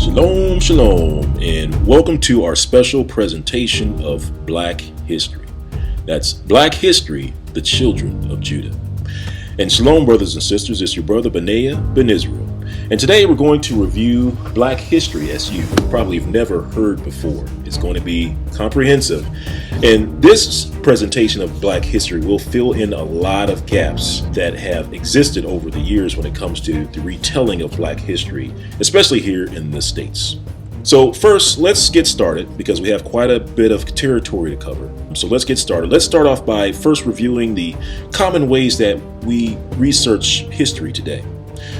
Shalom, shalom, and welcome to our special presentation of Black History. That's Black History, the Children of Judah. And shalom, brothers and sisters, it's your brother Benaiah Ben Israel. And today we're going to review Black history as you probably have never heard before. It's going to be comprehensive. And this presentation of Black history will fill in a lot of gaps that have existed over the years when it comes to the retelling of Black history, especially here in the States. So first, let's get started because we have quite a bit of territory to cover. So let's get started. Let's start off by first reviewing the common ways that we research history today.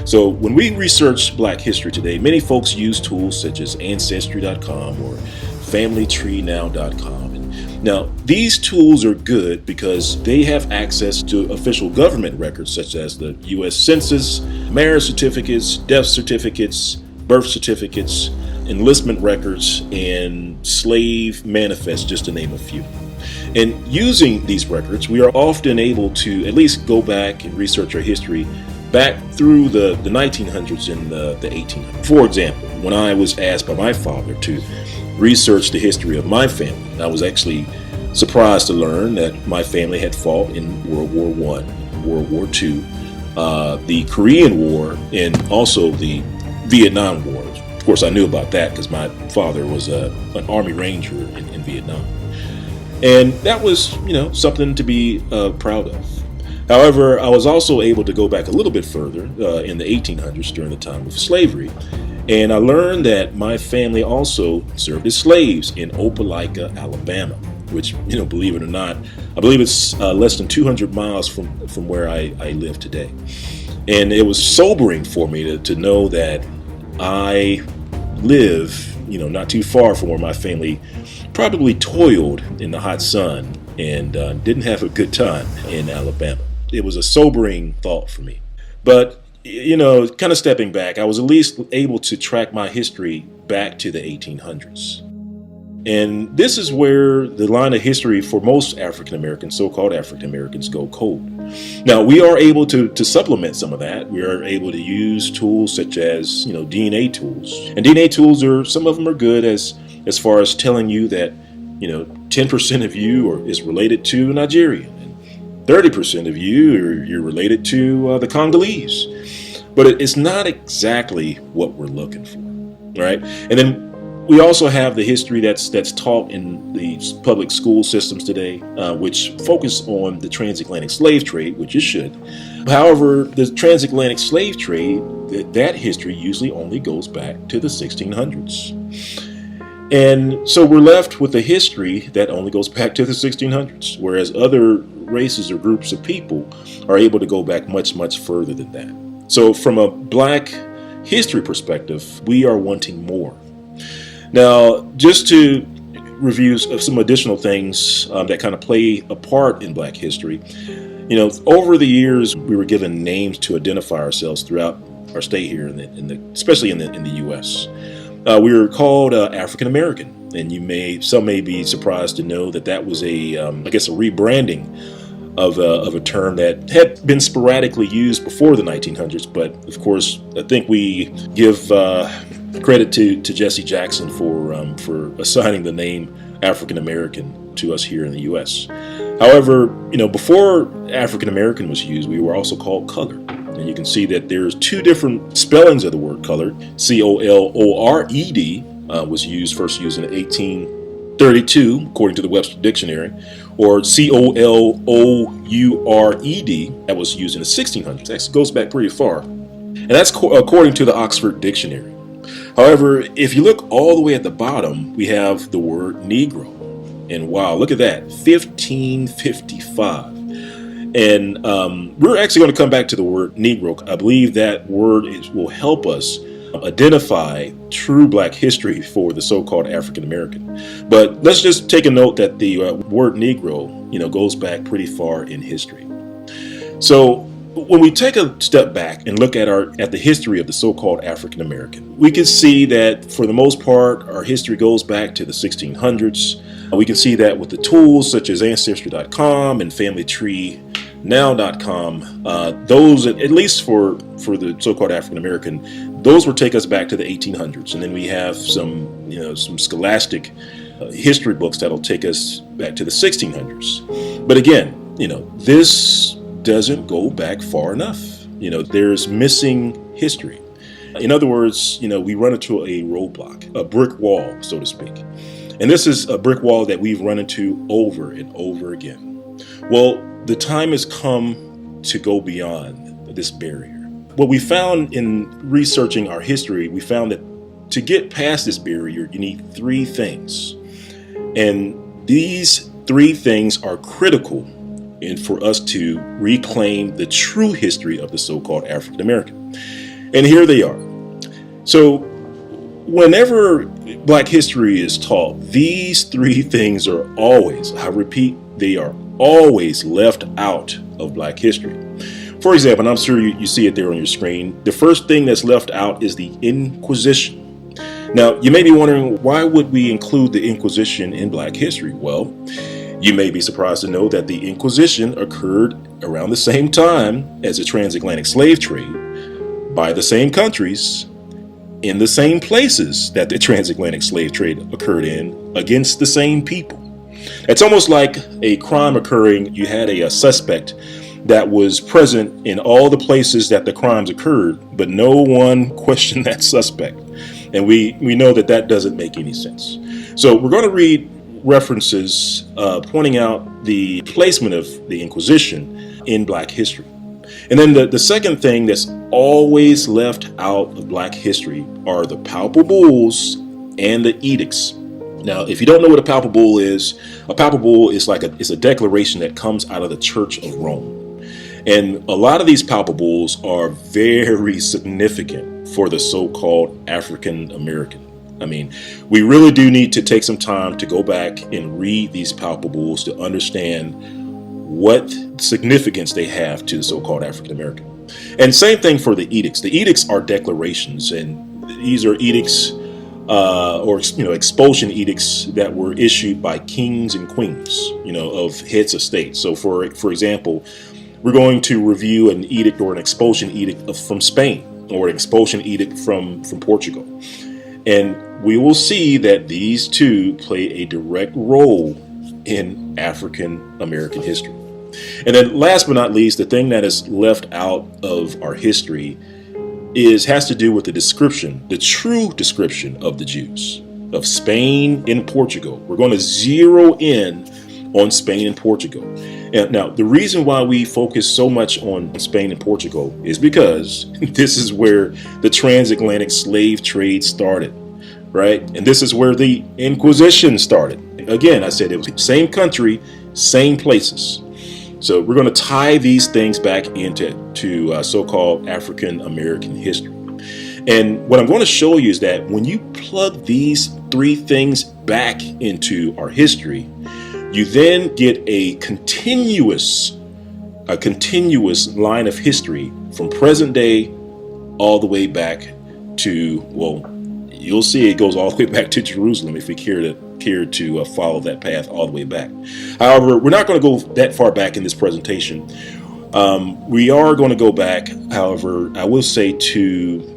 So when we research Black history today, many folks use tools such as Ancestry.com or FamilyTreeNow.com. And now, these tools are good because they have access to official government records such as the U.S. Census, marriage certificates, death certificates, birth certificates, enlistment records, and slave manifests, just to name a few. And using these records, we are often able to at least go back and research our history back through the 1900s and the 1800s. For example, when I was asked by my father to research the history of my family, I was actually surprised to learn that my family had fought in World War I, World War II, the Korean War, and also the Vietnam War. Of course, I knew about that because my father was an Army Ranger in Vietnam. And that was, something to be proud of. However, I was also able to go back a little bit further in the 1800s during the time of slavery. And I learned that my family also served as slaves in Opelika, Alabama, which, believe it or not, I believe it's less than 200 miles from where I live today. And it was sobering for me to know that I live, not too far from where my family probably toiled in the hot sun and didn't have a good time in Alabama. It was a sobering thought for me. But, kind of stepping back, I was at least able to track my history back to the 1800s. And this is where the line of history for most African Americans, so-called African Americans, go cold. Now, we are able to supplement some of that. We are able to use tools such as, DNA tools. And DNA tools some of them are good as far as telling you that, 10% of you is related to Nigeria. 30% of you're related to the Congolese. But it's not exactly what we're looking for, right? And then we also have the history that's taught in the public school systems today, which focus on the transatlantic slave trade, which it should. However, the transatlantic slave trade, that history usually only goes back to the 1600s. And so we're left with a history that only goes back to the 1600s, whereas other races or groups of people are able to go back much, much further than that. So from a Black history perspective, we are wanting more. Now, just to review some additional things that kind of play a part in Black history, over the years, we were given names to identify ourselves throughout our stay here, especially in the U.S. We were called African American, and some may be surprised to know that was a rebranding of a term that had been sporadically used before the 1900s. But of course, I think we give credit to Jesse Jackson for assigning the name African American to us here in the U.S. However, before African American was used, we were also called colored. And you can see that there's two different spellings of the word colored. C-O-L-O-R-E-D was first used in 1832, according to the Webster Dictionary, or C-O-L-O-U-R-E-D that was used in the 1600s. That goes back pretty far. And that's according to the Oxford Dictionary. However, if you look all the way at the bottom, we have the word Negro. And wow, look at that, 1555. And we're actually going to come back to the word Negro. I believe that word will help us identify true Black history for the so-called African American. But let's just take a note that the word Negro, goes back pretty far in history. So when we take a step back and look at the history of the so-called African American, we can see that for the most part, our history goes back to the 1600s. We can see that with the tools such as Ancestry.com and FamilyTreeNow.com. now.com, those, at least for the so-called African American, those will take us back to the 1800s, and then we have some scholastic history books that'll take us back to the 1600s. But again, this doesn't go back far enough. There's missing history. In other words, we run into a roadblock, a brick wall, so to speak. And this is a brick wall that we've run into over and over again. Well, the time has come to go beyond this barrier. What we found in researching our history, we found that to get past this barrier, you need three things. And these three things are critical for us to reclaim the true history of the so-called African American. And here they are. So whenever Black history is taught, these three things are always, I repeat, they are always left out of Black history. For example, and I'm sure you see it there on your screen, the first thing that's left out is the Inquisition. Now, you may be wondering, why would we include the Inquisition in Black history? Well, you may be surprised to know that the Inquisition occurred around the same time as the transatlantic slave trade, by the same countries, in the same places that the transatlantic slave trade occurred in, against the same people. It's almost like a crime occurring. You had a suspect that was present in all the places that the crimes occurred, but no one questioned that suspect. And we know that doesn't make any sense. So we're going to read references pointing out the placement of the Inquisition in Black history. And then the second thing that's always left out of Black history are the papal bulls and the edicts. Now, if you don't know what a papal bull is it's a declaration that comes out of the Church of Rome. And a lot of these papal bulls are very significant for the so-called African American. I mean, we really do need to take some time to go back and read these papal bulls to understand what significance they have to the so-called African American. And same thing for the edicts. The edicts are declarations, and these are edicts or expulsion edicts that were issued by kings and queens, of heads of state. So for example, we're going to review an edict or an expulsion edict from Spain, or an expulsion edict from Portugal. And we will see that these two play a direct role in African American history. And then last but not least, the thing that is left out of our history has to do with the description, the true description of the Jews, of Spain and Portugal. We're going to zero in on Spain and Portugal. And now, the reason why we focus so much on Spain and Portugal is because this is where the transatlantic slave trade started, right? And this is where the Inquisition started. Again, I said it was the same country, same places. So we're going to tie these things back into so-called African American history. And what I'm going to show you is that when you plug these three things back into our history, you then get a continuous line of history from present day all the way back to, well, you'll see it goes all the way back to Jerusalem if we care to follow that path all the way back. However, we're not going to go that far back in this presentation. We are going to go back, however, I will say to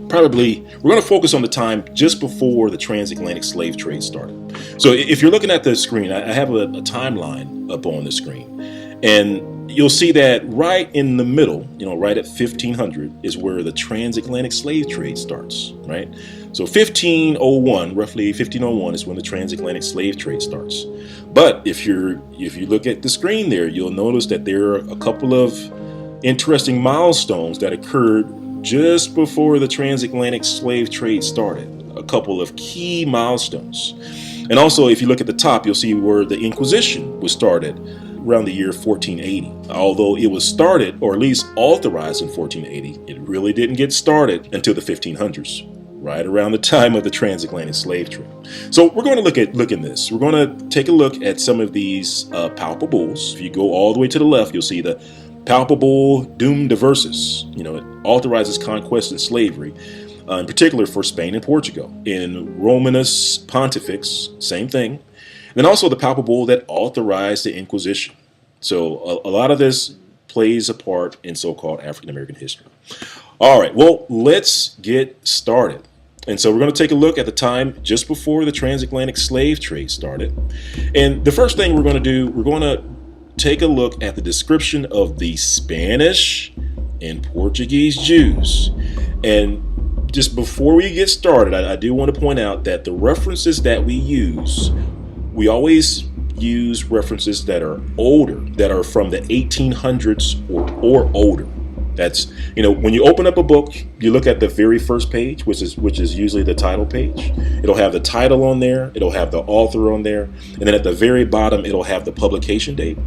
probably, we're going to focus on the time just before the transatlantic slave trade started. So if you're looking at the screen, I have a timeline up on the screen, and you'll see that right in the middle, right at 1500 is where the transatlantic slave trade starts, right? So 1501, roughly 1501 is when the transatlantic slave trade starts. But if you look at the screen there, you'll notice that there are a couple of interesting milestones that occurred just before the transatlantic slave trade started. A couple of key milestones. And also, if you look at the top, you'll see where the Inquisition was started around the year 1480. Although it was started, or at least authorized in 1480, it really didn't get started until the 1500s, right around the time of the transatlantic slave trade. So we're going to look at this. We're going to take a look at some of these papal bulls. If you go all the way to the left, you'll see the papal bull Dum Diversus. It authorizes conquest and slavery, in particular for Spain and Portugal. In Romanus Pontifex, same thing. And then also the papal bull that authorized the Inquisition. So a lot of this plays a part in so-called African American history. All right, well, let's get started. And so we're going to take a look at the time just before the transatlantic slave trade started. And the first thing we're going to do, we're going to take a look at the description of the Spanish and Portuguese Jews. And just before we get started, I do want to point out that the references that we use, we always use references that are older, that are from the 1800s or older. That's, when you open up a book, you look at the very first page, which is usually the title page. It'll have the title on there. It'll have the author on there. And then at the very bottom, it'll have the publication date.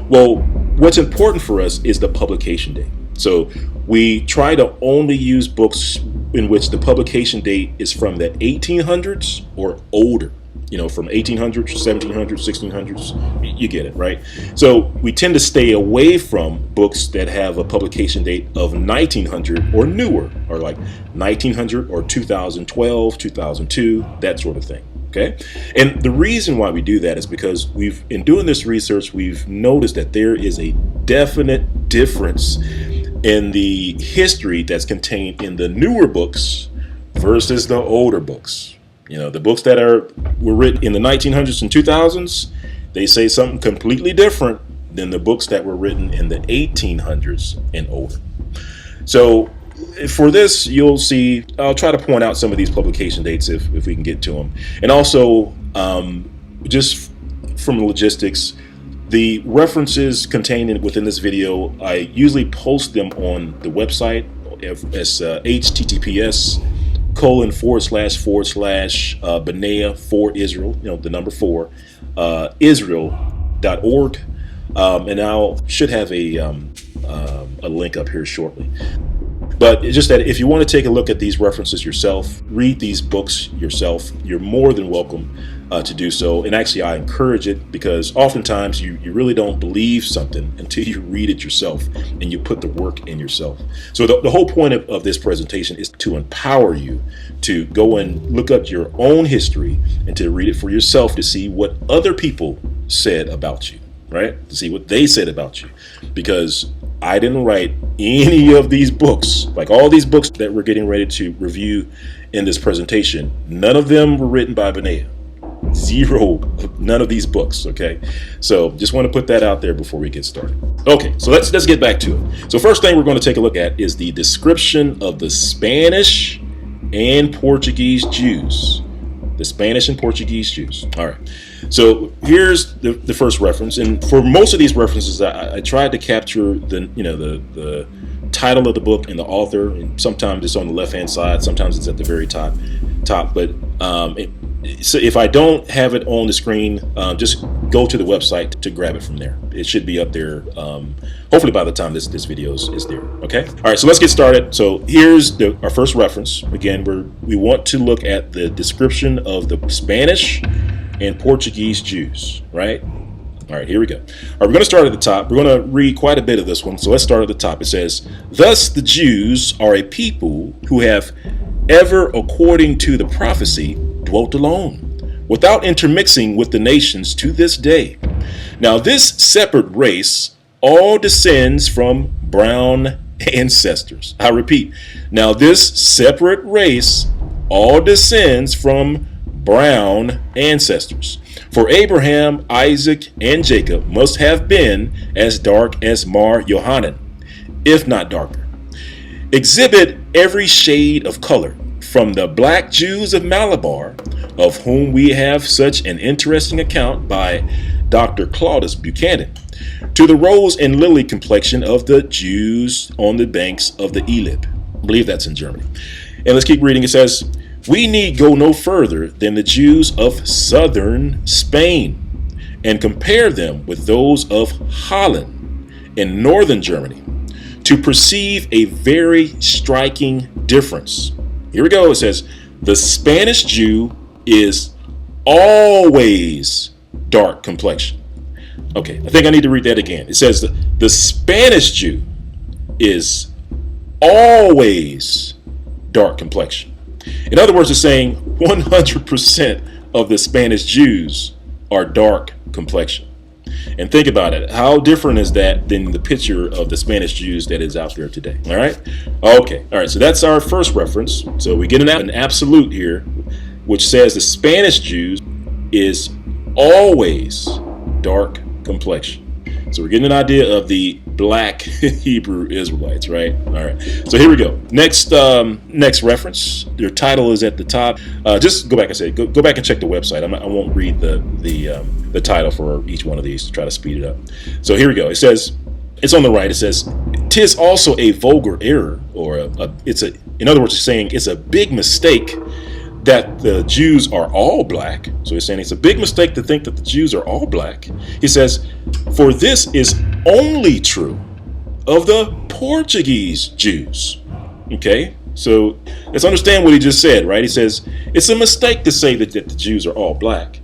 Well, what's important for us is the publication date. So we try to only use books in which the publication date is from the 1800s or older. From 1800s, 1700s, 1600s, you get it, right? So we tend to stay away from books that have a publication date of 1900 or newer, or like 1900 or 2012, 2002, that sort of thing, okay? And the reason why we do that is because in doing this research, we've noticed that there is a definite difference in the history that's contained in the newer books versus the older books. The books that were written in the 1900s and 2000s, they say something completely different than the books that were written in the 1800s and older. So for this, you'll see, I'll try to point out some of these publication dates if we can get to them. And also, just from logistics, the references contained within this video, I usually post them on the website as https://Benea for Israel, the number 4, Israel.org. And I should have a link up here shortly. But it's just that if you want to take a look at these references yourself, read these books yourself, you're more than welcome to do so. And actually, I encourage it because oftentimes you really don't believe something until you read it yourself and you put the work in yourself. So the whole point of this presentation is to empower you to go and look up your own history and to read it for yourself to see what other people said about you, right? To see what they said about you. Because I didn't write any of these books, like all these books that we're getting ready to review in this presentation. None of them were written by Benea. Zero, none of these books, okay? So just want to put that out there before we get started. Okay, so let's get back to it. So first thing we're going to take a look at is the description of the Spanish and Portuguese Jews. The Spanish and Portuguese Jews. All right. So here's the first reference, and for most of these references, I tried to capture the title of the book and the author, and sometimes it's on the left-hand side, sometimes it's at the very top. But so if I don't have it on the screen, just go to the website to grab it from there. It should be up there. Hopefully by the time this video is there. Okay. All right. So let's get started. So here's our first reference. Again, we want to look at the description of the Spanish and Portuguese Jews, right? All right, here we go. All right, we're going to start at the top. We're going to read quite a bit of this one. So let's start at the top. It says, "Thus the Jews are a people who have ever, according to the prophecy, dwelt alone, without intermixing with the nations to this day. Now this separate race all descends from brown ancestors." I repeat, now this separate race all descends from brown ancestors. For Abraham, Isaac, and Jacob must have been as dark as Mar Yohanan, if not darker. Exhibit every shade of color, from the black Jews of Malabar, of whom we have such an interesting account by Dr. Claudius Buchanan, to the rose and lily complexion of the Jews on the banks of the Elbe. I believe that's in Germany. And let's keep reading. It says, "We need go no further than the Jews of southern Spain and compare them with those of Holland and northern Germany to perceive a very striking difference." Here we go. It says, "The Spanish Jew is always dark complexion." Okay, I think I need to read that again. It says the Spanish Jew is always dark complexion. In other words, it's saying 100% of the Spanish Jews are dark complexion. And think about it. How different is that than the picture of the Spanish Jews that is out there today? All right. Okay. All right. So that's our first reference. So we get an absolute here, which says the Spanish Jews is always dark complexion. So we're getting an idea of the black Hebrew Israelites, right? All right. So here we go. Next reference. Your title is at the top. Just go back and say, go back and check the website. I won't read the title for each one of these to try to speed it up. So here we go. It says, it's on the right. It says, "'Tis also a vulgar error," or in other words, it's saying it's a big mistake that the Jews are all black. So he's saying it's a big mistake to think that the Jews are all black. He says, "For this is only true of the Portuguese Jews." Okay, so let's understand what he just said, right? He says, it's a mistake to say that the Jews are all black.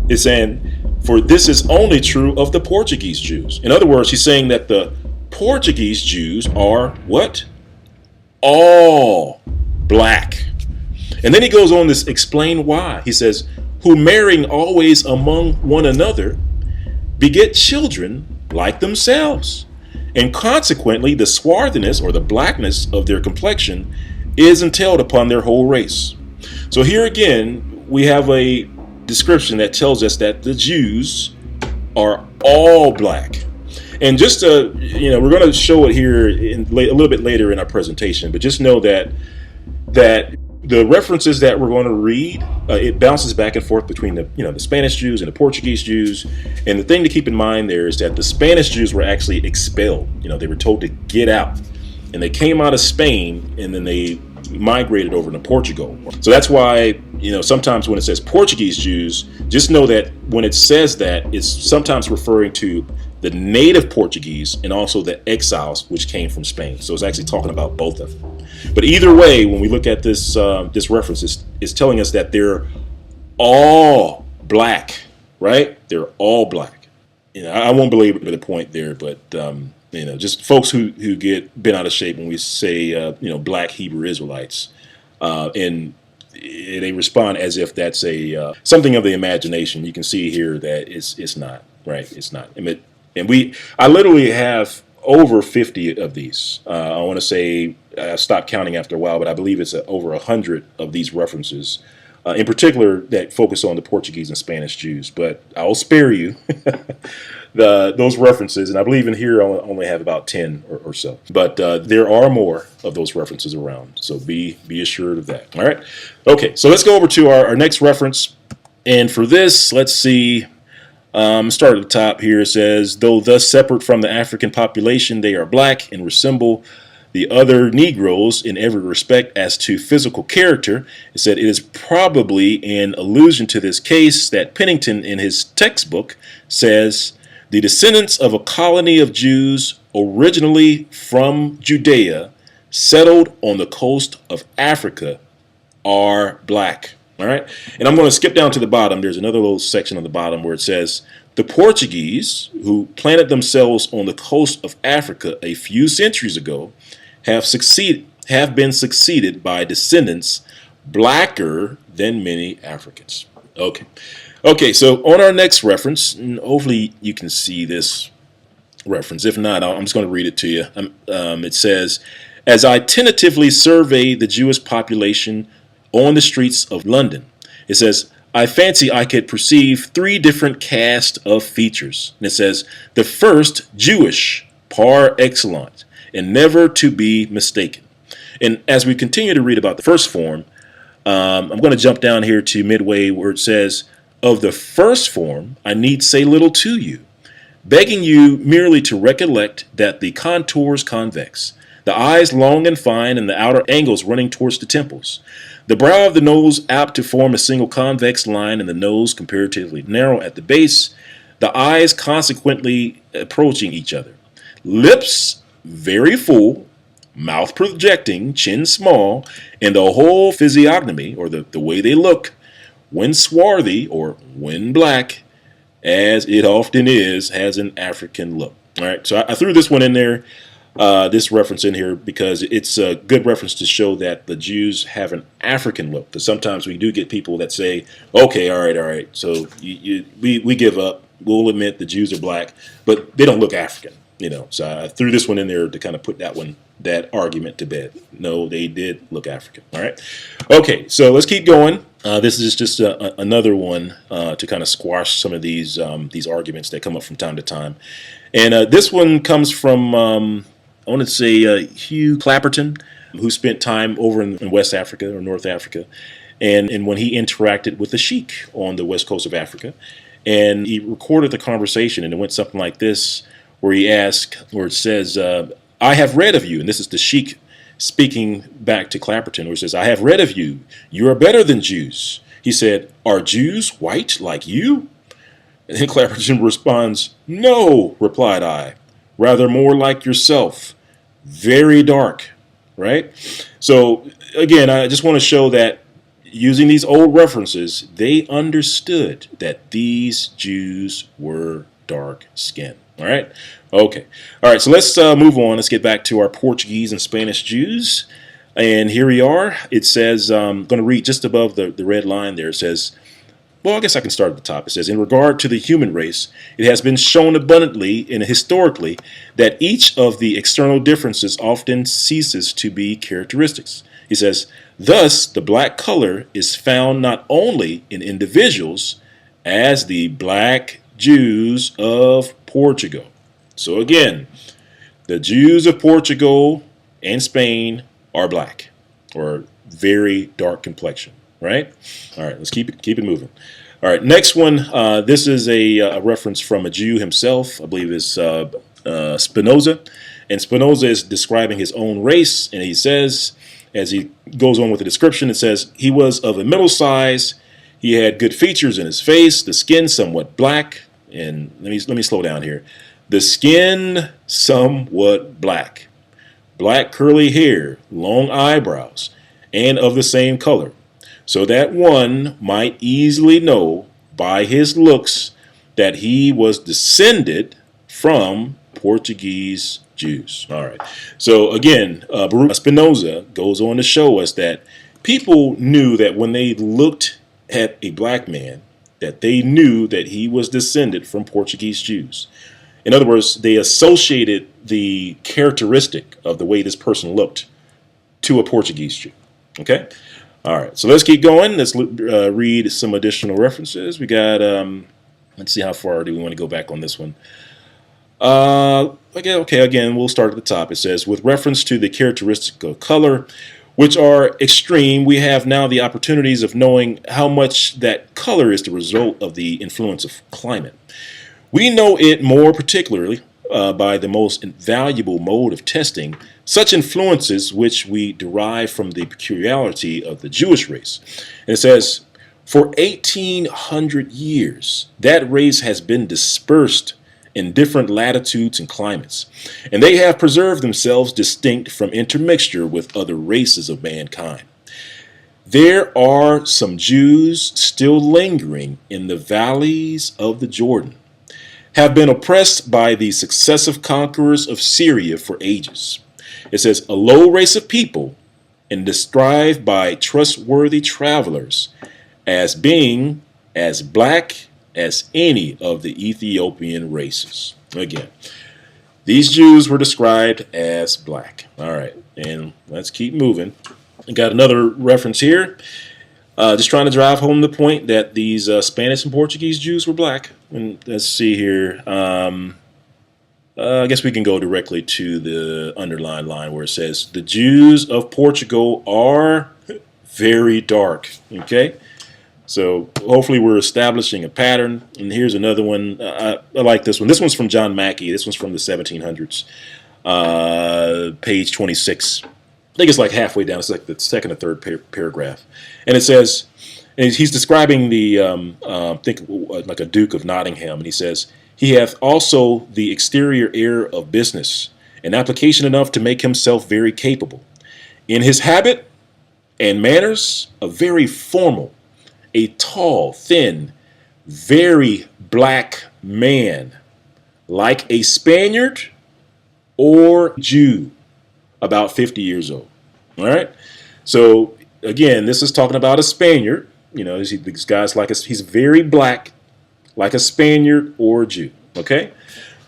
It's saying, for this is only true of the Portuguese Jews. In other words, he's saying that the Portuguese Jews are what? All black. And then he goes on to explain why. He says, "Who marrying always among one another beget children like themselves. And consequently, the swarthiness or the blackness of their complexion is entailed upon their whole race." So here again, we have a description that tells us that the Jews are all black. And just to, we're going to show it here a little bit later in our presentation, but just know that the references that we're going to read, it bounces back and forth between the Spanish Jews and the Portuguese Jews. And the thing to keep in mind there is that the Spanish Jews were actually expelled. They were told to get out, and they came out of Spain, and then they migrated over to Portugal. So that's why, sometimes when it says Portuguese Jews, just know that when it says that, it's sometimes referring to the native Portuguese and also the exiles which came from Spain. So it's actually talking about both of them. But either way, when we look at this reference, it's telling us that they're all black, right? They're all black. I won't belabor the point there, but just folks who get bent out of shape when we say black Hebrew Israelites, and they respond as if that's a something of the imagination. You can see here that it's not, right? It's not. I literally have over 50 of these. I want to say I stopped counting after a while, but I believe it's over 100 of these references, in particular that focus on the Portuguese and Spanish Jews. But I'll spare you those references, and I believe in here I only have about 10 or so. But there are more of those references around, so be assured of that. All right. Okay, so let's go over to our next reference, and for this, let's see. Start at the top here. It says, "Though thus separate from the African population, they are black and resemble the other Negroes in every respect as to physical character." It said, "It is probably in allusion to this case that Pennington in his textbook says, the descendants of a colony of Jews originally from Judea settled on the coast of Africa are black." All right. And I'm going to skip down to the bottom. There's another little section on the bottom where it says, "The Portuguese who planted themselves on the coast of Africa a few centuries ago have been succeeded by descendants blacker than many Africans." Okay, so on our next reference, and hopefully you can see this reference. If not, I'm just going to read it to you. It says, "As I tentatively survey the Jewish population on the streets of London," it says, "I fancy I could perceive three different cast of features." And it says, "The first, Jewish, par excellence, and never to be mistaken." And as we continue to read about the first form, I'm going to jump down here to midway where it says, "Of the first form, I need say little to you, begging you merely to recollect that the contours convex, the eyes long and fine, and the outer angles running towards the temples, the brow of the nose apt to form a single convex line, and the nose comparatively narrow at the base, the eyes consequently approaching each other, lips very full, mouth projecting, chin small, and the whole physiognomy, or the way they look, when swarthy or when black, as it often is, has an African look." All right, so I threw this one in there. This reference in here because it's a good reference to show that the Jews have an African look. Because sometimes we do get people that say, "Okay, all right, so we give up. we'll admit the Jews are black, but they don't look African. So I threw this one in there to kind of put that argument to bed. No, they did look African. All right. Okay, so let's keep going. This is just another one to kind of squash some of these arguments that come up from time to time. And this one comes from, I want to say, Hugh Clapperton, who spent time over in West Africa or North Africa. And when he interacted with the sheik on the west coast of Africa, and he recorded the conversation, and it went something like this, where he asked, where it says, I have read of you, and this is the sheik speaking back to Clapperton, where he says, I have read of you, you are better than Jews. He said, are Jews white like you? And then Clapperton responds, no, replied I, rather more like yourself, very dark, right? So again, I just want to show that using these old references, they understood that these Jews were dark-skinned. All right? Okay. All right, so let's move on. Let's get back to our Portuguese and Spanish Jews. And here we are. It says, I'm going to read just above the red line there. It says, well, I guess I can start at the top. It says, in regard to the human race, it has been shown abundantly and historically that each of the external differences often ceases to be characteristics. He says, thus, the black color is found not only in individuals as the black Jews of Portugal. So again, the Jews of Portugal and Spain are black, or very dark complexion, right? All right, let's keep it moving. All right, next one. This is a reference from a Jew himself. I believe it's Spinoza, and Spinoza is describing his own race, and he says, as he goes on with the description, it says, he was of a middle size. He had good features in his face, the skin somewhat black, and let me slow down here. The skin somewhat black, black curly hair, long eyebrows, and of the same color, so that one might easily know by his looks that he was descended from Portuguese Jews. All right. So again, Spinoza goes on to show us that people knew that when they looked at a black man, that they knew that he was descended from Portuguese Jews. In other words, they associated the characteristic of the way this person looked to a Portuguese Jew. Okay? All right. So let's keep going. Let's read some additional references. We got, let's see, how far do we want to go back on this one? Okay, again, we'll start at the top. It says, with reference to the characteristic of color, which are extreme, we have now the opportunities of knowing how much that color is the result of the influence of climate. We know it more particularly by the most valuable mode of testing, such influences which we derive from the peculiarity of the Jewish race. And it says, for 1,800 years, that race has been dispersed in different latitudes and climates, and they have preserved themselves distinct from intermixture with other races of mankind. There are some Jews still lingering in the valleys of the Jordan, have been oppressed by the successive conquerors of Syria for ages. It says, a low race of people, and described by trustworthy travelers as being as black as any of the Ethiopian races. Again, these Jews were described as black. All right, and let's keep moving. I got another reference here. Just trying to drive home the point that these Spanish and Portuguese Jews were black. And let's see here. I guess we can go directly to the underlined line where it says, the Jews of Portugal are very dark. Okay? So hopefully we're establishing a pattern. And here's another one. I like this one. This one's from John Mackey. This one's from the 1700s. Page 26. I think it's like halfway down. It's like the second or third paragraph. And it says, and he's describing the, like a Duke of Nottingham. And he says, he hath also the exterior air of business, and application enough to make himself very capable. In his habit and manners, a very formal, a tall, thin, very black man, like a Spaniard or Jew, about 50 years old. All right? So, again, this is talking about a Spaniard. You know, this guy's like, he's very black, like a Spaniard or a Jew. Okay?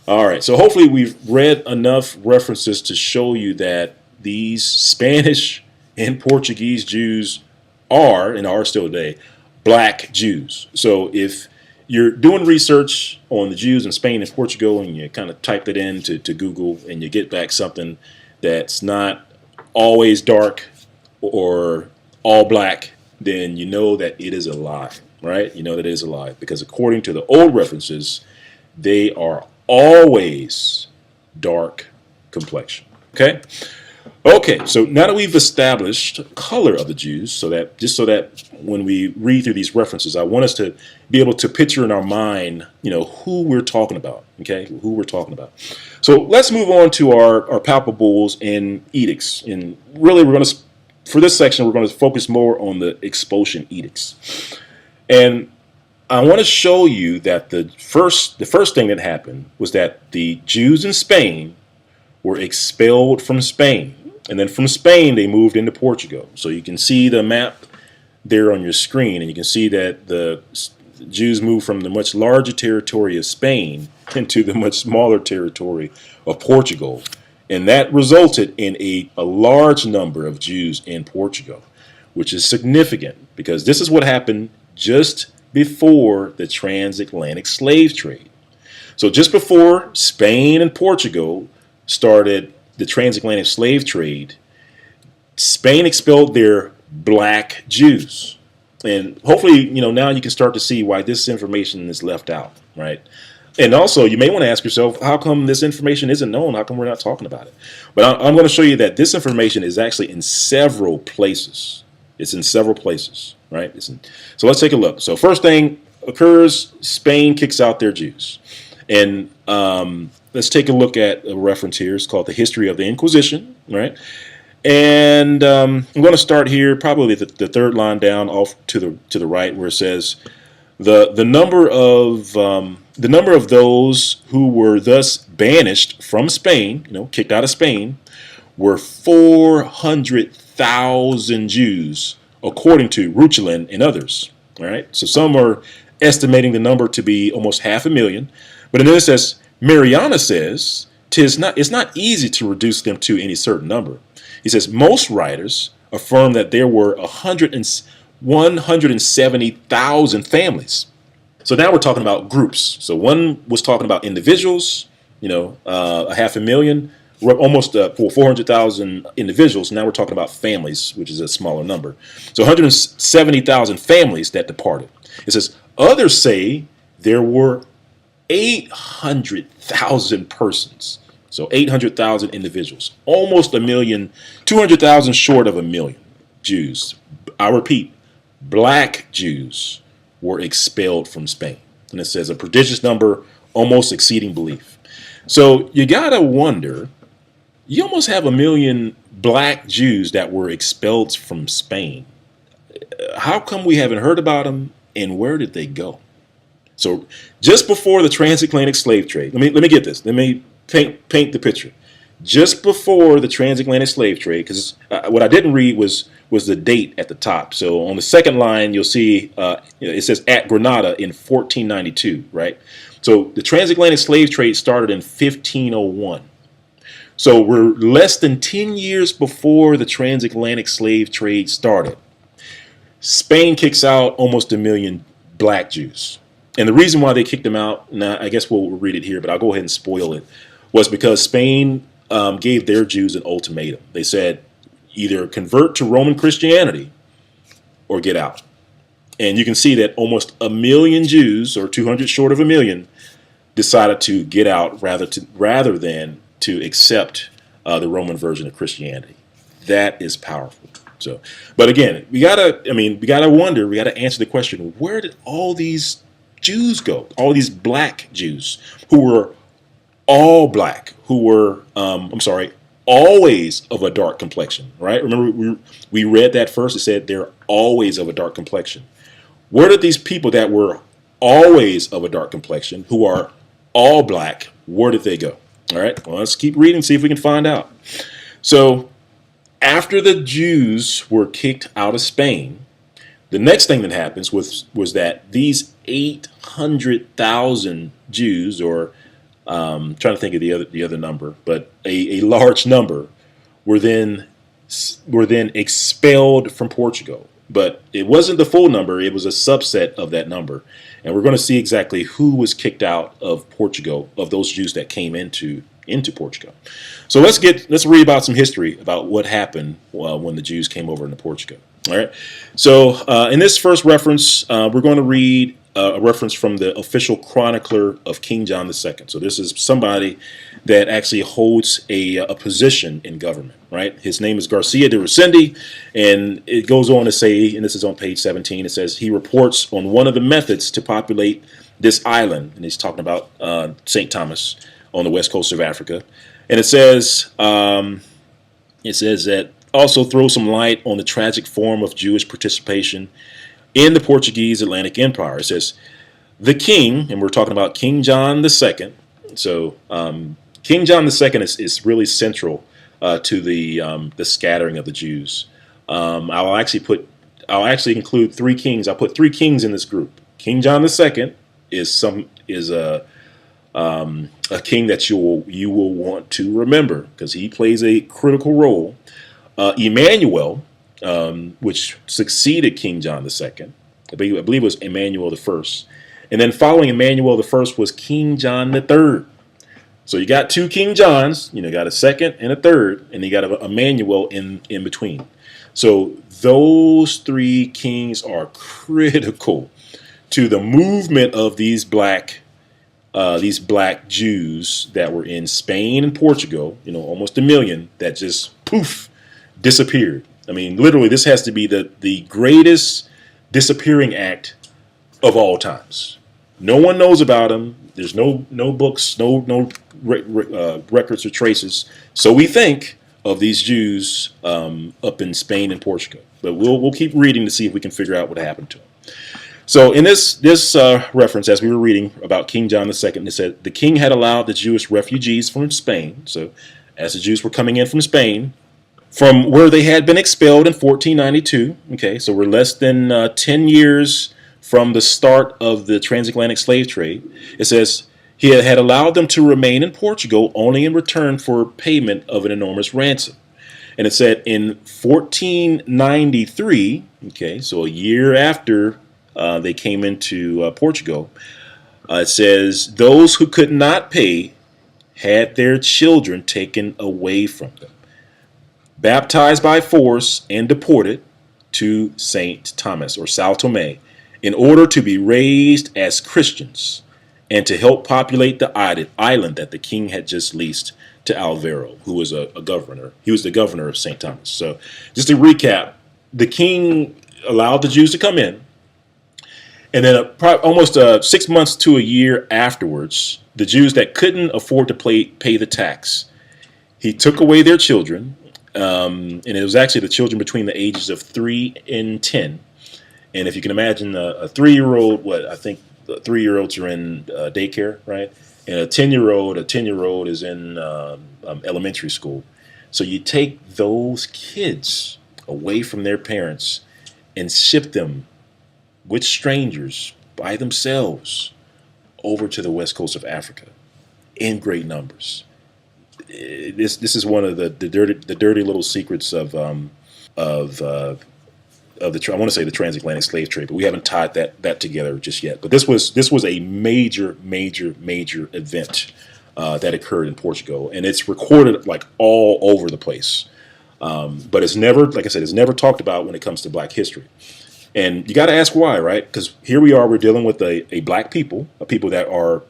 All right, so hopefully we've read enough references to show you that these Spanish and Portuguese Jews are, and are still today, black Jews. So if you're doing research on the Jews in Spain and Portugal and you kind of type it into Google and you get back something that's not always dark or all black, then you know that it is a lie, right? You know that it is a lie because according to the old references, they are always dark complexion. Okay? Okay, so now that we've established color of the Jews, so that when we read through these references, I want us to be able to picture in our mind, who we're talking about. Okay, who we're talking about. So let's move on to our palpables and edicts. And really, for this section, we're going to focus more on the expulsion edicts. And I want to show you that the first thing that happened was that the Jews in Spain were expelled from Spain. And then from Spain, they moved into Portugal. So you can see the map there on your screen, and you can see that the Jews moved from the much larger territory of Spain into the much smaller territory of Portugal. And that resulted in a large number of Jews in Portugal, which is significant because this is what happened just before the transatlantic slave trade. So just before Spain and Portugal started the transatlantic slave trade, Spain expelled their black Jews. And hopefully, now you can start to see why this information is left out, right? And also, you may want to ask yourself, how come this information isn't known? How come we're not talking about it? But I'm going to show you that this information is actually in several places. It's in several places, right? So let's take a look. So first thing occurs, Spain kicks out their Jews. And let's take a look at a reference here. It's called The History of the Inquisition, right? And I'm going to start here, probably the third line down off to the right, where it says the number of those who were thus banished from Spain, kicked out of Spain, were 400,000 Jews, according to Ruchelin and others. All right, so some are estimating the number to be almost 500,000, but then it says Mariana says it's not easy to reduce them to any certain number. He says most writers affirm that there were 170,000 families. So now we're talking about groups. So one was talking about individuals, 500,000, almost 400,000 individuals. Now we're talking about families, which is a smaller number. So 170,000 families that departed. It says others say there were 800,000 persons. So 800,000 individuals, almost a million, 200,000 short of a million Jews. I repeat, black Jews were expelled from Spain. And it says a prodigious number, almost exceeding belief. So you got to wonder, you almost have a million black Jews that were expelled from Spain. How come we haven't heard about them, and where did they go? So just before the transatlantic slave trade, let me get this. Let me paint the picture. Just before the transatlantic slave trade, because what I didn't read was the date at the top. So on the second line, you'll see it says at Granada in 1492, right? So the transatlantic slave trade started in 1501. So we're less than 10 years before the transatlantic slave trade started. Spain kicks out almost a million black Jews. And the reason why they kicked them out, now I guess we'll read it here, but I'll go ahead and spoil it, was because Spain gave their Jews an ultimatum. They said, either convert to Roman Christianity or get out. And you can see that almost a million Jews, or 200 short of a million, decided to get out rather than to accept the Roman version of Christianity. That is powerful. So, but again, we gotta answer the question: where did all these Jews go? All these black Jews who were all black, who were always of a dark complexion, right? Remember, we read that first. It said they're always of a dark complexion. Where did these people that were always of a dark complexion, who are all black, where did they go? All right, well, let's keep reading, see if we can find out. So after the Jews were kicked out of Spain, The next thing that happens was that these 800,000 Jews, or trying to think of the other number, but a large number, were then expelled from Portugal. But it wasn't the full number; it was a subset of that number, and we're going to see exactly who was kicked out of Portugal, of those Jews that came into Portugal. So let's read about some history about what happened when the Jews came over into Portugal. All right. So in this first reference, we're going to read a reference from the official chronicler of King John II. So this is somebody that actually holds a position in government, right? His name is Garcia de Resende, and it goes on to say, and this is on page 17, it says, he reports on one of the methods to populate this island, and he's talking about St. Thomas on the west coast of Africa. And it says that also throw some light on the tragic form of Jewish participation in the Portuguese Atlantic Empire. It says, the king, and we're talking about King John II. So King John II is really central to the scattering of the Jews. I'll actually include three kings. I'll put three kings in this group. King John II is a king that you will want to remember because he plays a critical role. Emmanuel, which succeeded King John II, I believe it was Emmanuel I, and then following Emmanuel I was King John III. So you got two King Johns, you got a second and a third, and you got a Emmanuel in between. So those three kings are critical to the movement of these black Jews that were in Spain and Portugal, almost 1 million, that just poof, disappeared. I mean, literally, this has to be the greatest disappearing act of all times. No one knows about them. There's no books, no records or traces. So we think of these Jews up in Spain and Portugal. But we'll keep reading to see if we can figure out what happened to them. So in this reference, as we were reading about King John II, it said the king had allowed the Jewish refugees from Spain. So as the Jews were coming in from Spain, from where they had been expelled in 1492. Okay, so we're less than 10 years from the start of the transatlantic slave trade. It says he had allowed them to remain in Portugal only in return for payment of an enormous ransom. And it said in 1493, okay, so a year after they came into Portugal, it says those who could not pay had their children taken away from them, baptized by force, and deported to St. Thomas or Sao Tome in order to be raised as Christians and to help populate the island that the king had just leased to Alvaro, who was a governor. He was the governor of St. Thomas. So just to recap, the king allowed the Jews to come in, and then almost 6 months to a year afterwards, the Jews that couldn't afford to pay the tax, he took away their children. And it was actually the children between the ages of 3 and 10. And if you can imagine a 3-year-old, I think 3-year-olds are in daycare, right? And a 10-year-old is in elementary school. So you take those kids away from their parents and ship them with strangers by themselves over to the west coast of Africa in great numbers. This is one of the dirty little secrets of the I want to say the transatlantic slave trade, but we haven't tied that together just yet. But this was a major event that occurred in Portugal, and it's recorded like all over the place. But it's never, like I said, it's never talked about when it comes to Black history. And you got to ask why, right? Because here we are, we're dealing with a Black people, a people that are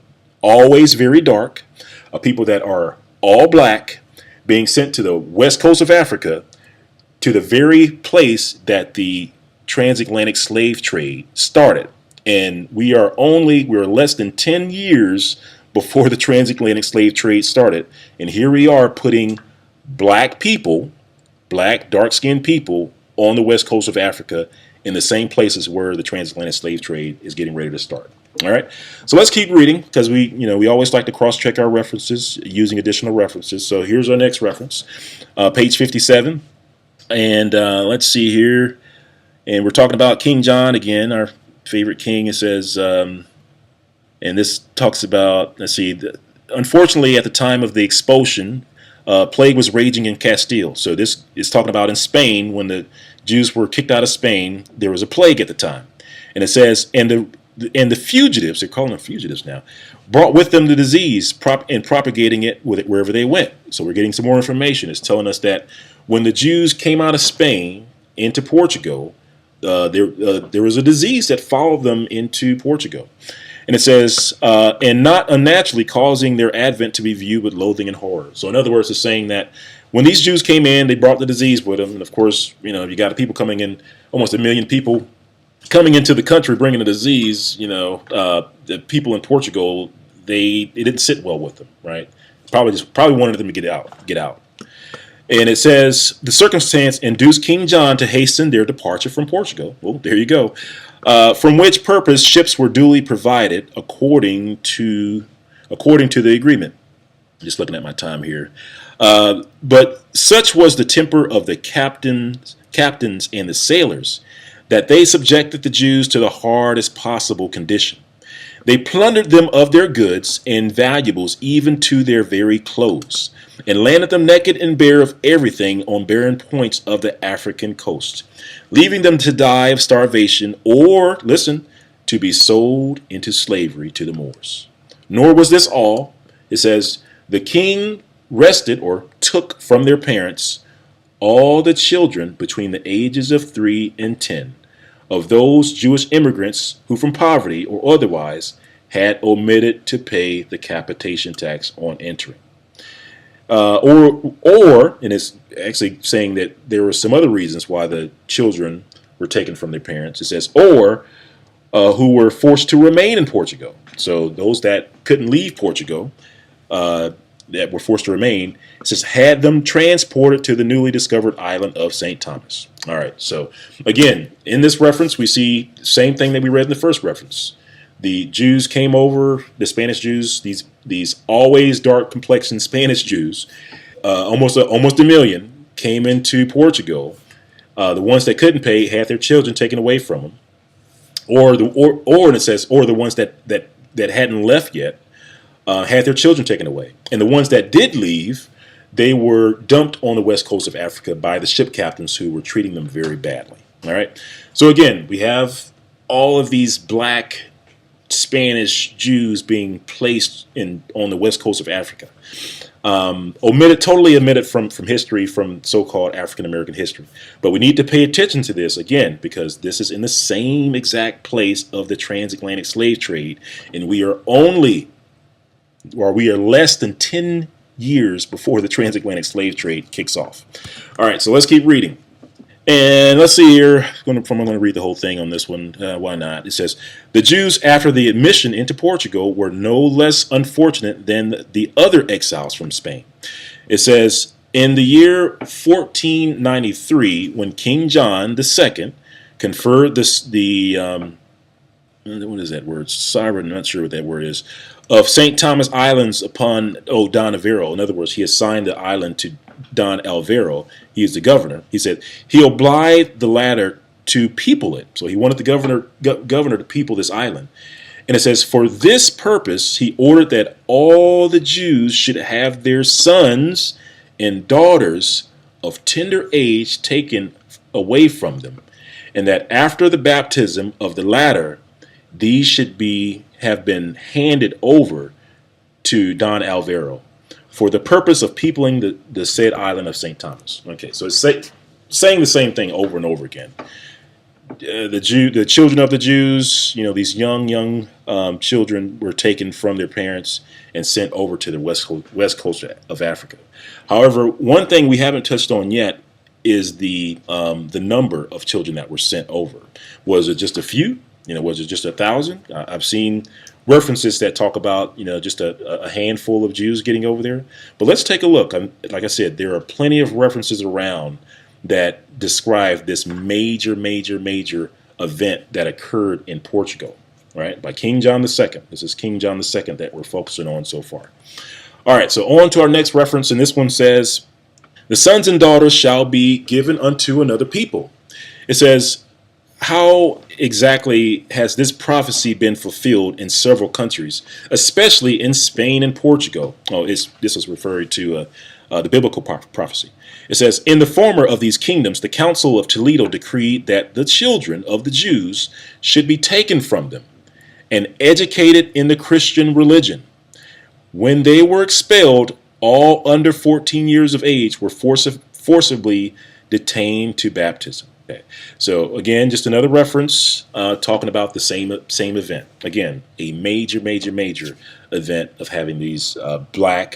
always very dark, a people that are all Black, being sent to the west coast of Africa, to the very place that the transatlantic slave trade started. And we're less than 10 years before the transatlantic slave trade started. And here we are putting Black people, Black, dark-skinned people on the west coast of Africa in the same places where the transatlantic slave trade is getting ready to start. All right, so let's keep reading because we always like to cross-check our references using additional references. So here's our next reference, page 57. And let's see here. And we're talking about King John again, our favorite king. It says, and this talks about, let's see, unfortunately at the time of the expulsion, plague was raging in Castile. So this is talking about in Spain, when the Jews were kicked out of Spain, there was a plague at the time. And it says, and the fugitives, they're calling them fugitives now, brought with them the disease and propagating it with it wherever they went. So we're getting some more information. It's telling us that when the Jews came out of Spain into Portugal, there was a disease that followed them into Portugal. And it says, and not unnaturally causing their advent to be viewed with loathing and horror. So in other words, it's saying that when these Jews came in, they brought the disease with them. And of course, you got people coming in, almost 1 million people coming into the country bringing the disease. The people in Portugal, it didn't sit well with them, right? Probably wanted them to get out. And it says, the circumstance induced King John to hasten their departure from Portugal. Well, there you go. From which purpose ships were duly provided according to the agreement. Just looking at my time here. But such was the temper of the captains and the sailors that they subjected the Jews to the hardest possible condition. They plundered them of their goods and valuables, even to their very clothes, and landed them naked and bare of everything on barren points of the African coast, leaving them to die of starvation or, listen, to be sold into slavery to the Moors. Nor was this all. It says, the king wrested or took from their parents all the children between the ages of 3 and 10 of those Jewish immigrants who from poverty or otherwise had omitted to pay the capitation tax on entering. And it's actually saying that there were some other reasons why the children were taken from their parents. It says, or who were forced to remain in Portugal. So those that couldn't leave Portugal, that were forced to remain, it says, had them transported to the newly discovered island of St. Thomas. All right, so again, in this reference, we see the same thing that we read in the first reference. The Jews came over, the Spanish Jews, these always dark complexion Spanish Jews, almost a million, came into Portugal. The ones that couldn't pay had their children taken away from them, and it says, or the ones that hadn't left yet had their children taken away, and the ones that did leave, they were dumped on the west coast of Africa by the ship captains who were treating them very badly. All right, so again, we have all of these black Spanish Jews being placed on the west coast of Africa, totally omitted from history, from so-called African American history. But we need to pay attention to this again, because this is in the same exact place of the transatlantic slave trade, and we are less than 10 years before the transatlantic slave trade kicks off. All right, so let's keep reading. And let's see here. I'm going to read the whole thing on this one. Why not? It says, the Jews after the admission into Portugal were no less unfortunate than the other exiles from Spain. It says, in the year 1493, when King John II conferred what is that word? Sovereign, I'm not sure what that word is, of St. Thomas Islands upon Don Alvaro. In other words, he assigned the island to Don Alvaro. He is the governor. He said he obliged the latter to people it. So he wanted the governor to people this island. And it says, for this purpose, he ordered that all the Jews should have their sons and daughters of tender age taken away from them, and that after the baptism of the latter, these should have been handed over to Don Alvaro for the purpose of peopling the said island of St. Thomas. Okay, so it's saying the same thing over and over again. The children of the Jews, these young children were taken from their parents and sent over to the west coast of Africa. However, one thing we haven't touched on yet is the number of children that were sent over. Was it just a few? Was it just 1,000? I've seen references that talk about, just a handful of Jews getting over there. But let's take a look. Like I said, there are plenty of references around that describe this major event that occurred in Portugal, right? By King John II. This is King John II that we're focusing on so far. All right, so on to our next reference, and this one says, the sons and daughters shall be given unto another people. It says, how exactly has this prophecy been fulfilled in several countries, especially in Spain and Portugal? This is referring to the biblical prophecy. It says, in the former of these kingdoms, the Council of Toledo decreed that the children of the Jews should be taken from them and educated in the Christian religion. When they were expelled, all under 14 years of age were forcibly detained to baptism. Okay. So again, just another reference talking about the same event. Again, a major event of having these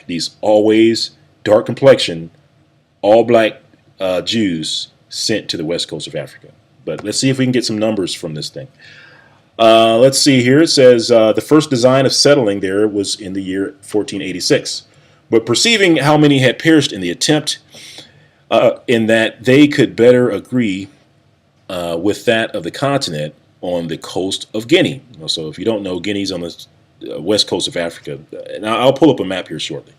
these always dark complexion, all black Jews sent to the west coast of Africa. But let's see if we can get some numbers from this thing. Let's see here. It says the first design of settling there was in the year 1486. But perceiving how many had perished in the attempt, in that they could better agree with that of the continent on the coast of Guinea. So if you don't know, Guinea's on the west coast of Africa. And I'll pull up a map here shortly.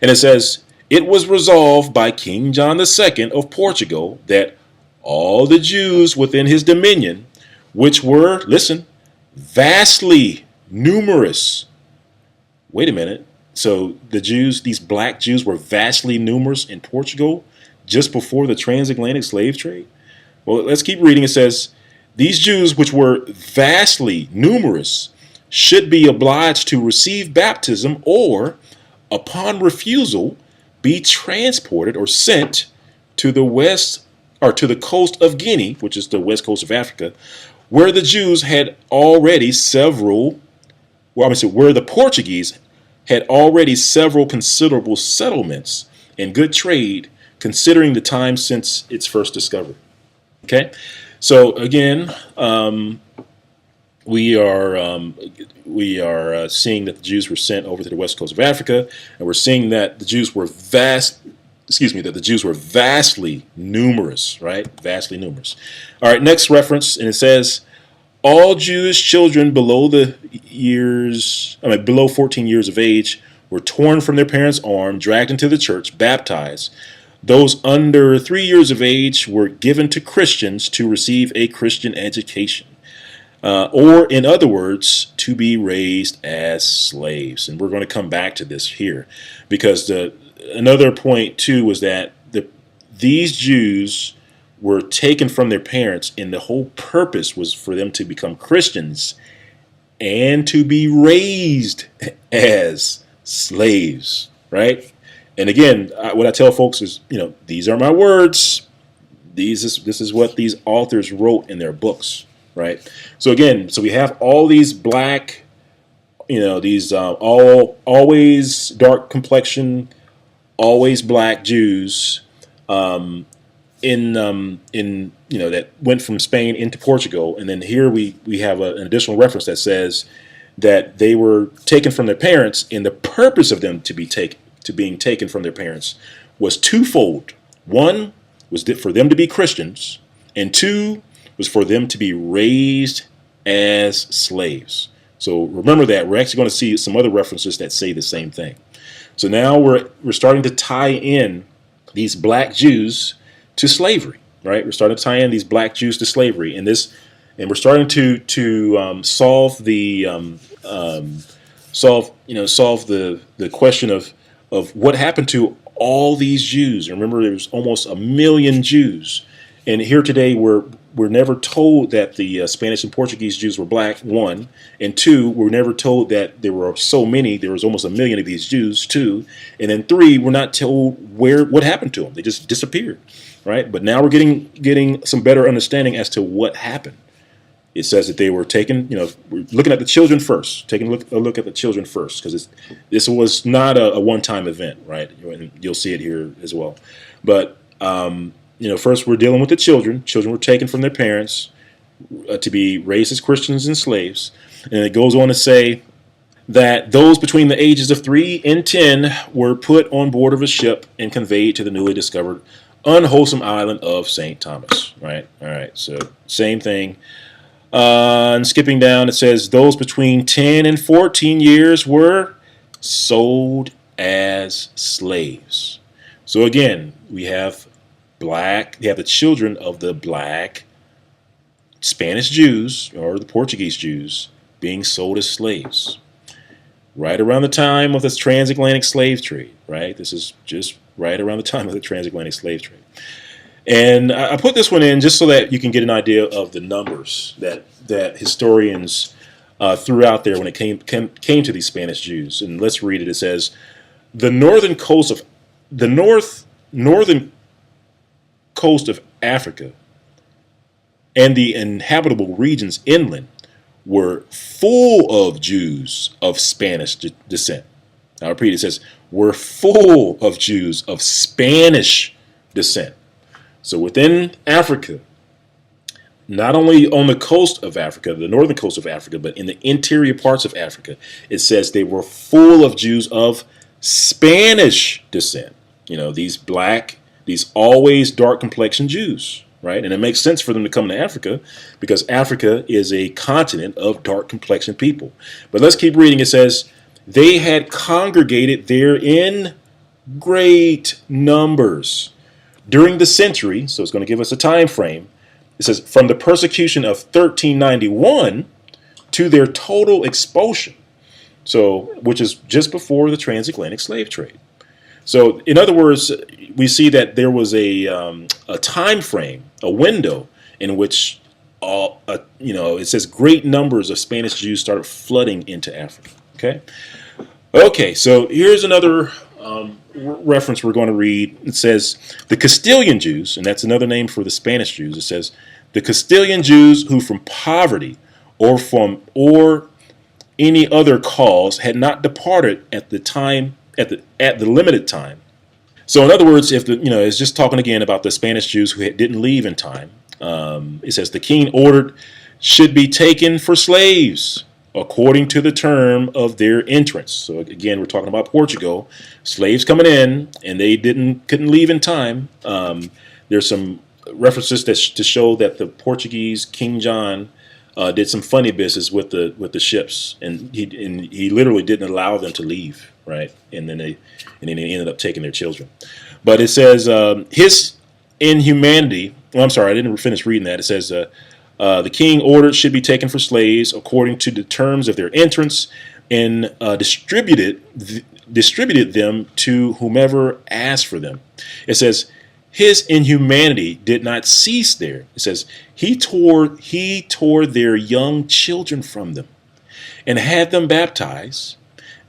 And it says, it was resolved by King John II of Portugal that all the Jews within his dominion, which were, listen, vastly numerous. Wait a minute. So the Jews, these black Jews, were vastly numerous in Portugal just before the transatlantic slave trade? Well, let's keep reading. It says, these Jews, which were vastly numerous, should be obliged to receive baptism or, upon refusal, be transported or sent to the west or to the coast of Guinea, which is the west coast of Africa, where the Jews had already where the Portuguese had already several considerable settlements and good trade, considering the time since its first discovery. Okay, so again, we are seeing that the Jews were sent over to the west coast of Africa, and we're seeing that the Jews were vastly numerous, right? Vastly numerous. All right, next reference, and it says, all Jewish children below 14 years of age were torn from their parents' arm, dragged into the church, baptized. Those under 3 years of age were given to Christians to receive a Christian education, or in other words, to be raised as slaves. And we're going to come back to this here, because another point too was that these Jews were taken from their parents, and the whole purpose was for them to become Christians and to be raised as slaves, right? And again, what I tell folks is, these are my words. This is what these authors wrote in their books, right? So again, we have all these black, these always dark complexion, always black Jews, that went from Spain into Portugal, and then here we have an additional reference that says that they were taken from their parents, and the purpose of them being taken from their parents was twofold. One was for them to be Christians, and two was for them to be raised as slaves. So remember that we're actually going to see some other references that say the same thing. So now we're starting to tie in these black Jews to slavery, right? We're starting to tie in these black Jews to slavery, and we're starting to solve the question of what happened to all these Jews. Remember, there's almost 1 million Jews, and here today we're never told that the Spanish and Portuguese Jews were black, one, and two, we're never told that there were so many. There was almost 1 million of these Jews, two, and then three, we're not told what happened to them. They just disappeared, right? But now we're getting some better understanding as to what happened. It says that they were taken. We're looking at the children first. Taking a look at the children first, because this was not a one-time event, right? And you'll see it here as well. But first we're dealing with the children. Children were taken from their parents to be raised as Christians and slaves. And it goes on to say that those between the ages of 3 and 10 were put on board of a ship and conveyed to the newly discovered unwholesome island of St. Thomas, right? All right, so same thing. And skipping down, it says those between 10 and 14 years were sold as slaves. So again, we have the children of the black Spanish Jews, or the Portuguese Jews, being sold as slaves. Right around the time of this transatlantic slave trade, right? This is just right around the time of the transatlantic slave trade. And I put this one in just so that you can get an idea of the numbers that historians threw out there when it came to these Spanish Jews. And let's read it. It says, the northern coast of northern coast of Africa and the inhabitable regions inland were full of Jews of Spanish descent. I repeat, it says, were full of Jews of Spanish descent. So within Africa, not only on the coast of Africa, the northern coast of Africa, but in the interior parts of Africa, it says they were full of Jews of Spanish descent. You know, these black, these always dark complexioned Jews, right? And it makes sense for them to come to Africa because Africa is a continent of dark complexioned people. But let's keep reading. It says, they had congregated there in great numbers during the century. So it's going to give us a time frame. It says from the persecution of 1391 to their total expulsion. So, which is just before the transatlantic slave trade. So, in other words, we see that there was a time frame, a window in which it says great numbers of Spanish Jews started flooding into Africa. Okay. So here's another reference we're going to read. It says the Castilian Jews, and that's another name for the Spanish Jews. It says the Castilian Jews who from poverty or any other cause had not departed at the limited time. So in other words, if it's just talking again about the Spanish Jews who didn't leave in time. It says the king ordered should be taken for slaves according to the term of their entrance. So again, we're talking about Portugal, slaves coming in, and they couldn't leave in time. There's some references to show that the Portuguese King John did some funny business with the ships, and he literally didn't allow them to leave, right? And then they ended up taking their children. But it says his inhumanity. Well, I'm sorry, I didn't finish reading that. It says the king ordered should be taken for slaves according to the terms of their entrance, and distributed them to whomever asked for them. It says his inhumanity did not cease there. It says he tore their young children from them and had them baptized,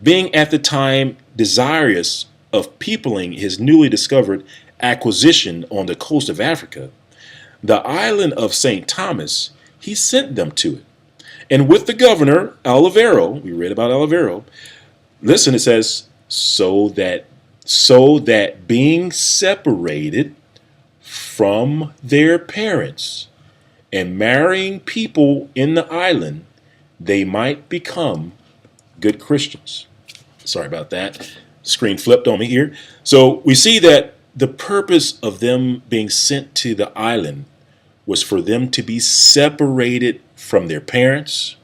being at the time desirous of peopling his newly discovered acquisition on the coast of Africa, the island of St. Thomas. He sent them to it. And with the governor, Olivero, we read about Olivero, listen, it says, so that being separated from their parents and marrying people in the island, they might become good Christians. Sorry about that. Screen flipped on me here. So we see that the purpose of them being sent to the island was for them to be separated from their parents.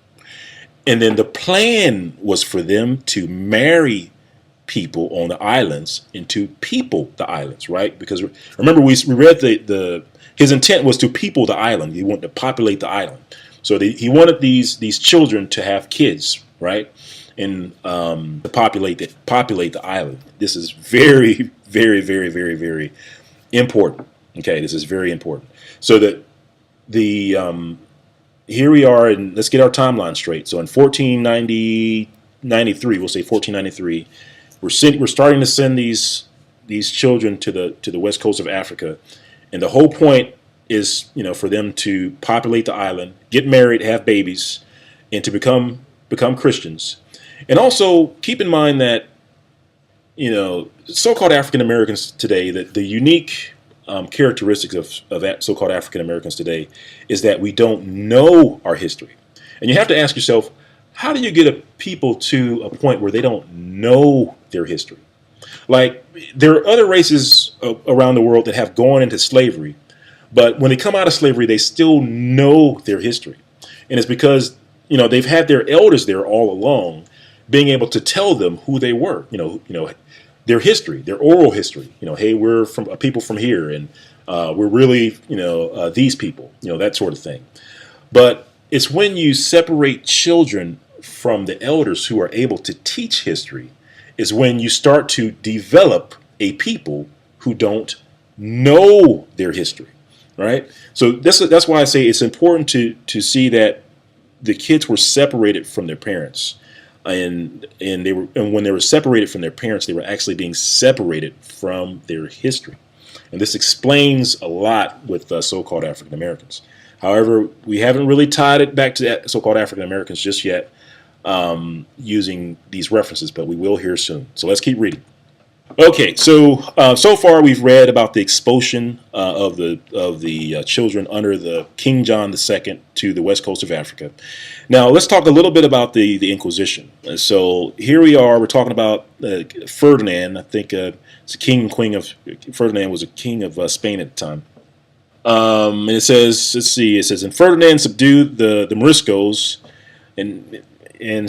And then the plan was for them to marry people on the islands and to people the islands, right? Because remember, we read his intent was to people the island. He wanted to populate the island. So he wanted these children to have kids, right? And to populate the island. This is very, very, very, very, very important. Okay, this is very important. So that here we are, and let's get our timeline straight. So in 1493, we'll say 1493, we're starting to send these children to the west coast of Africa, and the whole point is for them to populate the island, get married, have babies, and to become Christians. And also keep in mind that so-called African Americans today, that the unique characteristics of so-called African Americans today is that we don't know our history. And you have to ask yourself, how do you get a people to a point where they don't know their history? Like, there are other races around the world that have gone into slavery, but when they come out of slavery, they still know their history. And it's because, they've had their elders there all along, being able to tell them who they were, their history, their oral history. Hey, we're a people from here, and we're really, these people, that sort of thing. But it's when you separate children from the elders who are able to teach history is when you start to develop a people who don't know their history, right? So that's why I say it's important to see that the kids were separated from their parents, and when they were separated from their parents, they were actually being separated from their history, and this explains a lot with so-called African Americans. However, we haven't really tied it back to so-called African Americans just yet, using these references, but we will here soon. So let's keep reading. Okay, so so far we've read about the expulsion of the children under the King John II to the west coast of Africa. Now let's talk a little bit about the Inquisition. So here we are. We're talking about Ferdinand. I think it's a king and queen of Ferdinand was a king of Spain at the time. And it says, let's see, it says, and Ferdinand subdued the Moriscos, and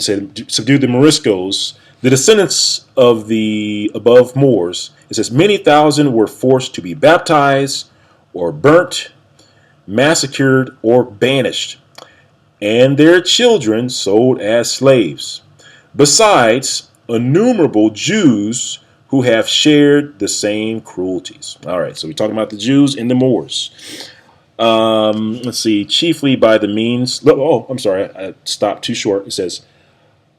said subdued the Moriscos, the descendants of the above Moors. It says many thousand were forced to be baptized or burnt, massacred, or banished, and their children sold as slaves. Besides, innumerable Jews who have shared the same cruelties. All right, so we're talking about the Jews and the Moors. Let's see, chiefly by the means. Oh, I'm sorry, I stopped too short. It says,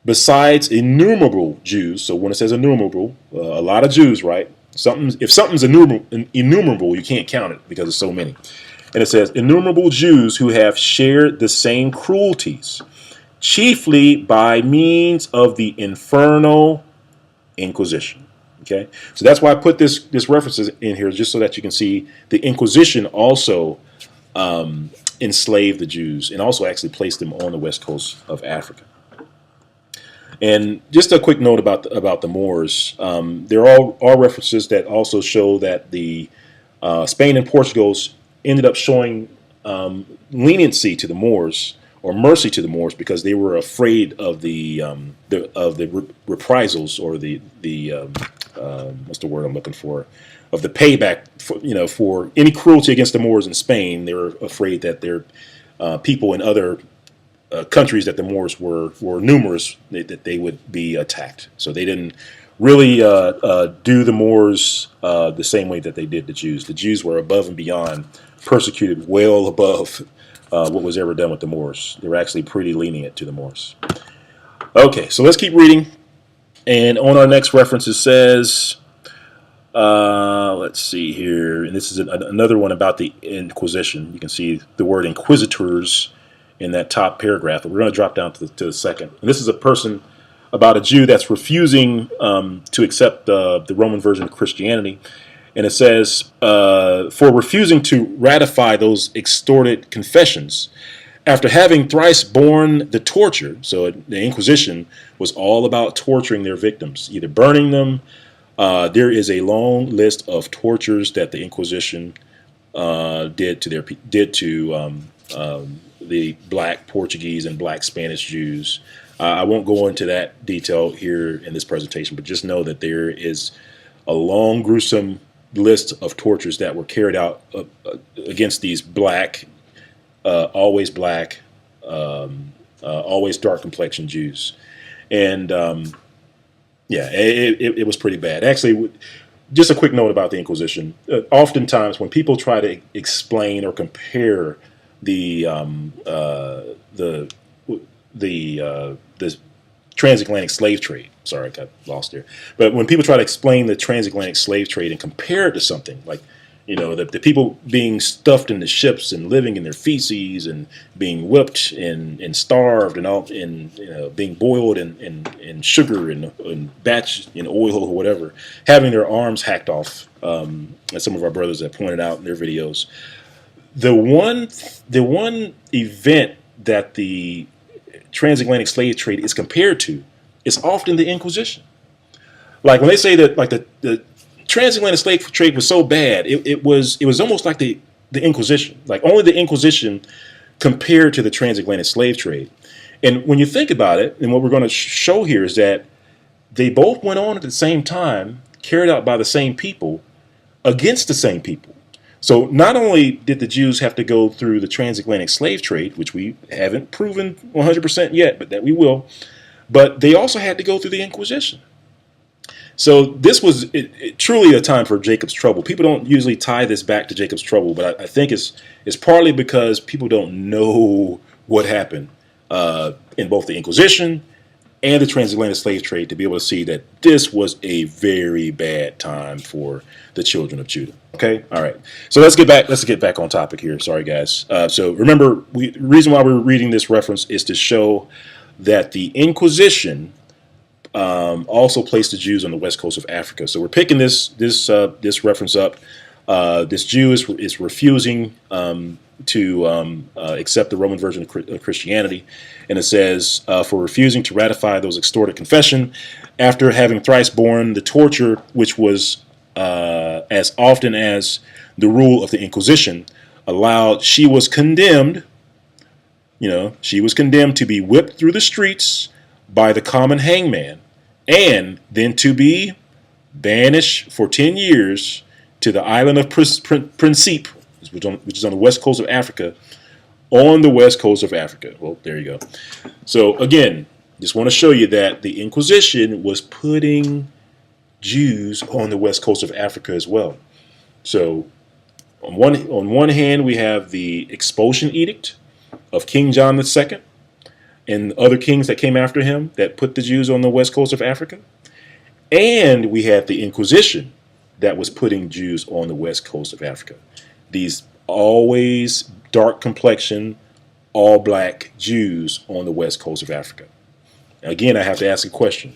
besides innumerable Jews. So when it says innumerable, a lot of Jews, right? If something's innumerable, you can't count it because there's so many. And it says innumerable Jews who have shared the same cruelties, chiefly by means of the infernal Inquisition. Okay, so that's why I put this references in here, just so that you can see the Inquisition also enslaved the Jews and also actually placed them on the west coast of Africa. And just a quick note about the Moors. There are references that also show that the Spain and Portugal ended up showing leniency to the Moors, or mercy to the Moors, because they were afraid of the reprisals, or the what's the word I'm looking for, of the payback for any cruelty against the Moors in Spain. They were afraid that their people in other countries that the Moors were numerous, that they would be attacked. So they didn't really do the Moors the same way that they did the Jews. The Jews were above and beyond persecuted, well above what was ever done with the Moors. They were actually pretty lenient to the Moors. Okay, so let's keep reading. And on our next reference, it says, let's see here, and this is another one about the Inquisition. You can see the word inquisitors in that top paragraph, but we're going to drop down to the second. And this is a person about a Jew that's refusing to accept the Roman version of Christianity. And it says, for refusing to ratify those extorted confessions, after having thrice borne the torture. So the Inquisition was all about torturing their victims, either burning them. There is a long list of tortures that the Inquisition did to the black Portuguese and black Spanish Jews. I won't go into that detail here in this presentation, but just know that there is a long, gruesome list of tortures that were carried out against these black, always black, always dark complexioned Jews. And yeah, it was pretty bad. Actually, just a quick note about the Inquisition. Oftentimes, when people try to explain or compare the transatlantic slave trade. Sorry, I got lost there. But when people try to explain the transatlantic slave trade and compare it to something like, the people being stuffed in the ships and living in their feces and being whipped and starved and all, and being boiled in sugar and batch in oil or whatever, having their arms hacked off, as some of our brothers have pointed out in their videos. The one event that the transatlantic slave trade is compared to is often the Inquisition. Like when they say that, like the transatlantic slave trade was so bad, it was almost like the Inquisition. Like only the Inquisition compared to the transatlantic slave trade. And when you think about it, and what we're going to show here is that they both went on at the same time, carried out by the same people, against the same people. So not only did the Jews have to go through the transatlantic slave trade, which we haven't proven 100% yet, but that we will, but they also had to go through the Inquisition. So this was truly a time for Jacob's trouble. People don't usually tie this back to Jacob's trouble, but I think it's partly because people don't know what happened in both the Inquisition and the transatlantic slave trade to be able to see that this was a very bad time for the children of Judah. Okay, all right. So let's get back on topic here. Sorry, guys. So remember, the reason why we're reading this reference is to show that the Inquisition also placed the Jews on the west coast of Africa. So we're picking this reference up. This Jew is refusing to accept the Roman version of Christianity, and it says for refusing to ratify those extorted confession after having thrice borne the torture, which was as often as the rule of the Inquisition allowed. She was condemned. She was condemned to be whipped through the streets by the common hangman, and then to be banished for 10 years to the island of Principe, which is on the west coast of Africa. On the west coast of Africa. Well, there you go. So again, just want to show you that the Inquisition was putting Jews on the west coast of Africa as well. So on one hand, we have the Expulsion Edict of King John II and other kings that came after him that put the Jews on the west coast of Africa. And we had the Inquisition that was putting Jews on the west coast of Africa. These always dark complexion, all black Jews on the west coast of Africa. Again, I have to ask a question.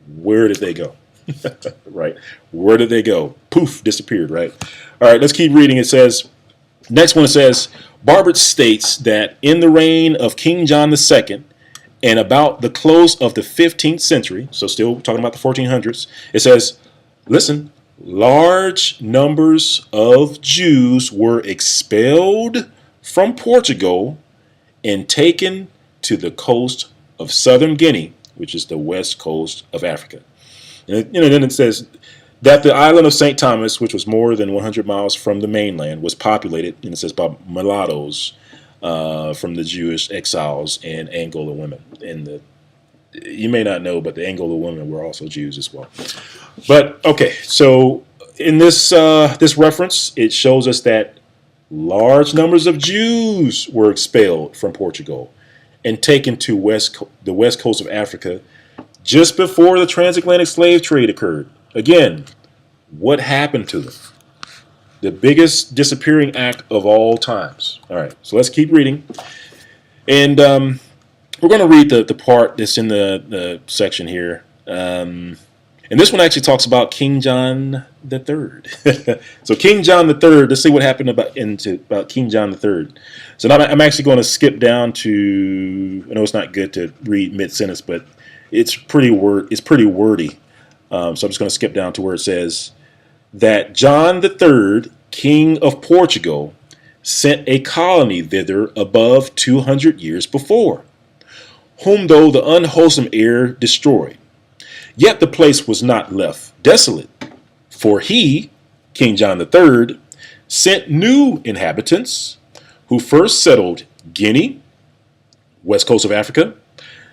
Where did they go? Right? Where did they go? Poof, disappeared, right? All right, let's keep reading. It says, next one it says, Barbert states that in the reign of King John II, and about the close of the 15th century, so still talking about the 1400s, it says, listen, large numbers of Jews were expelled from Portugal and taken to the coast of southern Guinea, which is the west coast of Africa. And then it says that the island of St. Thomas, which was more than 100 miles from the mainland, was populated, and it says, by mulattoes from the Jewish exiles and Angola women. And you may not know, but the Angola women were also Jews as well. But okay, so in this reference, it shows us that large numbers of Jews were expelled from Portugal and taken to the west coast of Africa just before the transatlantic slave trade occurred. Again, what happened to them? The biggest disappearing act of all times. All right, so let's keep reading. And we're going to read the part that's in the section here. And this one actually talks about King John III. So King John III, let's see what happened about King John III. So now I'm actually going to skip down to, I know it's not good to read mid-sentence, but it's pretty wordy. So I'm just going to skip down to where it says that John III, King of Portugal, sent a colony thither above 200 years before, whom though the unwholesome air destroyed, yet the place was not left desolate. For he, King John III, sent new inhabitants, who first settled Guinea, west coast of Africa,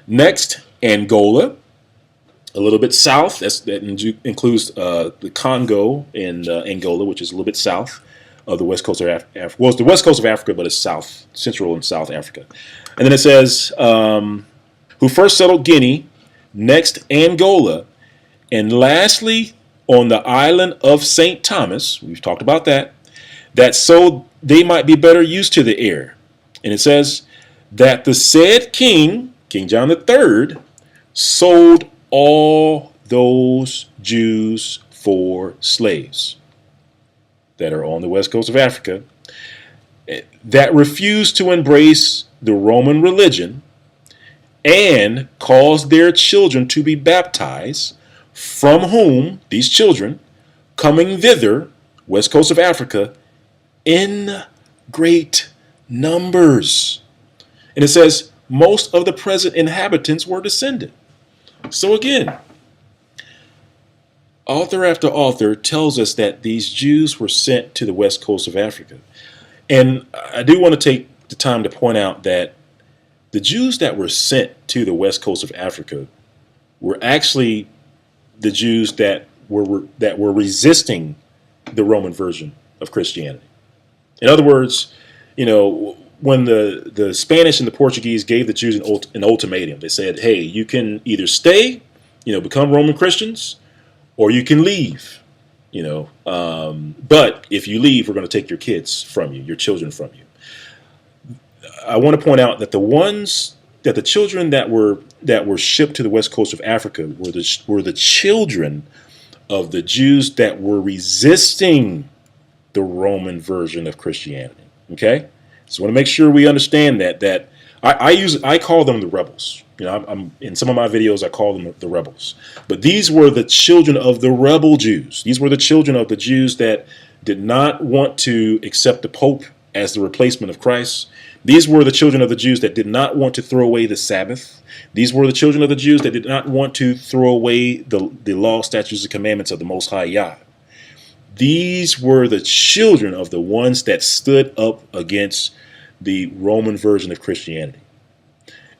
next Angola, a little bit south. That includes the Congo and Angola, which is a little bit south of the west coast of Africa. Well, it's the west coast of Africa, but it's south, central and South Africa. And then it says, who first settled Guinea, next Angola, and lastly on the island of St. Thomas, we've talked about that so they might be better used to the air. And it says that the said king, King John III, sold all those Jews for slaves that are on the west coast of Africa that refused to embrace the Roman religion and caused their children to be baptized, from whom these children, coming thither, west coast of Africa, in great numbers. And it says most of the present inhabitants were descended. So again, author after author tells us that these Jews were sent to the west coast of Africa. And I do want to take the time to point out that the Jews that were sent to the west coast of Africa were actually the Jews that were resisting the Roman version of Christianity. In other words, when the Spanish and the Portuguese gave the Jews an ultimatum, they said, "Hey, you can either stay, become Roman Christians, or you can leave. But if you leave, we're going to take your kids from you, your children from you." I want to point out that the children that were shipped to the west coast of Africa were the children of the Jews that were resisting the Roman version of Christianity. Okay, so I want to make sure we understand that I call them the rebels. I'm in some of my videos I call them the rebels, but these were the children of the rebel Jews. These were the children of the Jews that did not want to accept the Pope as the replacement of Christ. These were the children of the Jews that did not want to throw away the Sabbath. These were the children of the Jews that did not want to throw away the law, statutes, and commandments of the Most High Yah. These were the children of the ones that stood up against the Roman version of Christianity.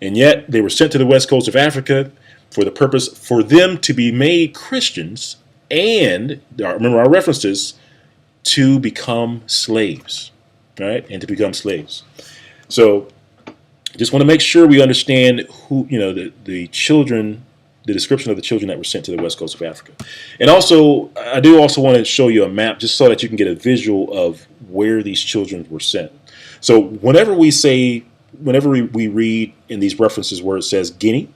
And yet they were sent to the west coast of Africa for the purpose for them to be made Christians and, remember our references, to become slaves, right? And to become slaves. So just want to make sure we understand who, the children, the description of the children that were sent to the west coast of Africa. And also, I do also want to show you a map just so that you can get a visual of where these children were sent. So whenever we read in these references where it says Guinea,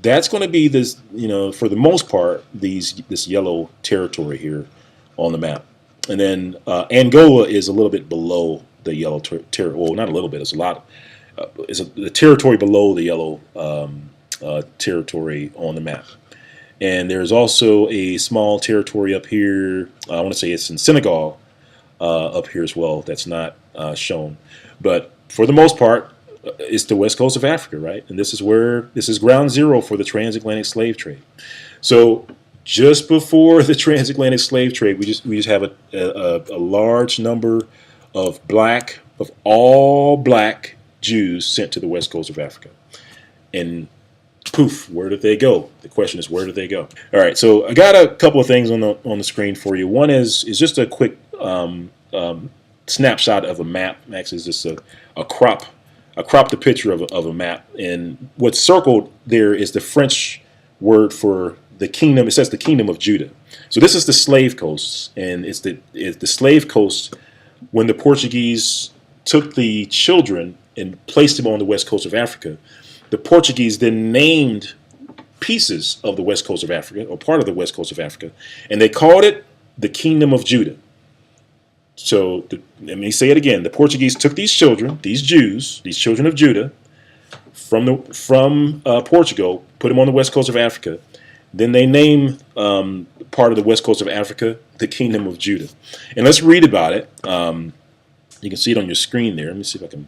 that's going to be this, for the most part, this yellow territory here on the map. And then Angola is a little bit below the yellow territory. Well, not a little bit. It's a lot. It's the territory below the yellow territory on the map. And there's also a small territory up here. I want to say it's in Senegal up here as well. That's not shown. But for the most part, it's the west coast of Africa, right? And this is ground zero for the transatlantic slave trade. So just before the transatlantic slave trade, we just have a large number of all black Jews sent to the west coast of Africa. And poof, where did they go? The question is, where did they go? All right, so I got a couple of things on the screen for you. One is just a quick snapshot of a map. Actually, it's just a crop the picture of a map. And what's circled there is the French word for the kingdom. It says the kingdom of Judah. So this is the slave coast, and it's the slave coast when the Portuguese took the children and placed them on the west coast of Africa. The Portuguese then named pieces of the west coast of Africa, or part of the west coast of Africa, and they called it the kingdom of Judah. So let me say it again. The Portuguese took these children, these Jews, these children of Judah, from Portugal, put them on the west coast of Africa. Then they named part of the west coast of Africa the kingdom of Judah. And let's read about it. You can see it on your screen there. Let me see if I can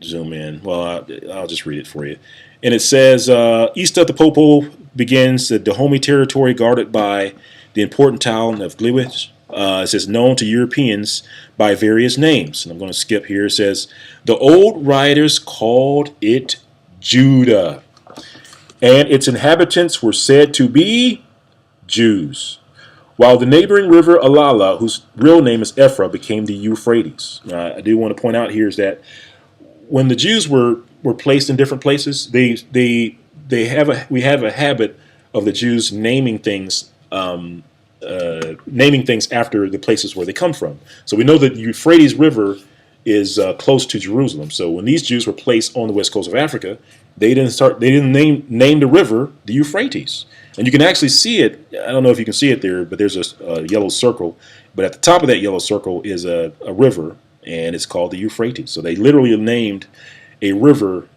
zoom in. Well, I'll just read it for you. And it says, east of the Popo begins the Dahomey territory guarded by the important town of Gliwice. It says, known to Europeans by various names. And I'm going to skip here. It says, the old writers called it Judah, and its inhabitants were said to be Jews, while the neighboring river Alala, whose real name is Ephra, became the Euphrates. I do want to point out here is that when the Jews were placed in different places, we have a habit of the Jews naming things after the places where they come from. So we know that the Euphrates River is close to Jerusalem. So when these Jews were placed on the west coast of Africa, they didn't name the river the Euphrates. And you can actually see it. I don't know if you can see it there, but there's a yellow circle. But at the top of that yellow circle is a river, and it's called the Euphrates. So they literally named a river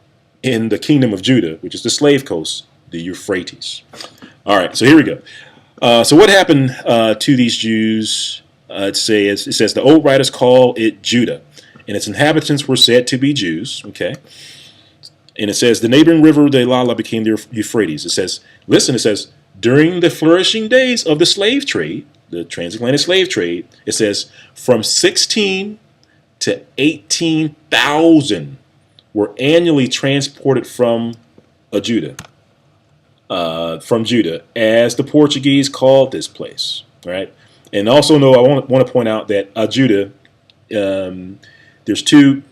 in the kingdom of Judah, which is the slave coast, the Euphrates. All right, so here we go. So what happened to these Jews? It says the old writers call it Judah, and its inhabitants were said to be Jews. Okay, and it says the neighboring river, the Lala, became the Euphrates. It says, listen, it says, during the flourishing days of the slave trade, the transatlantic slave trade, it says from 16 to 18,000 were annually transported from Judah, as the Portuguese called this place, right? And also, I want to point out that Judah, there's two.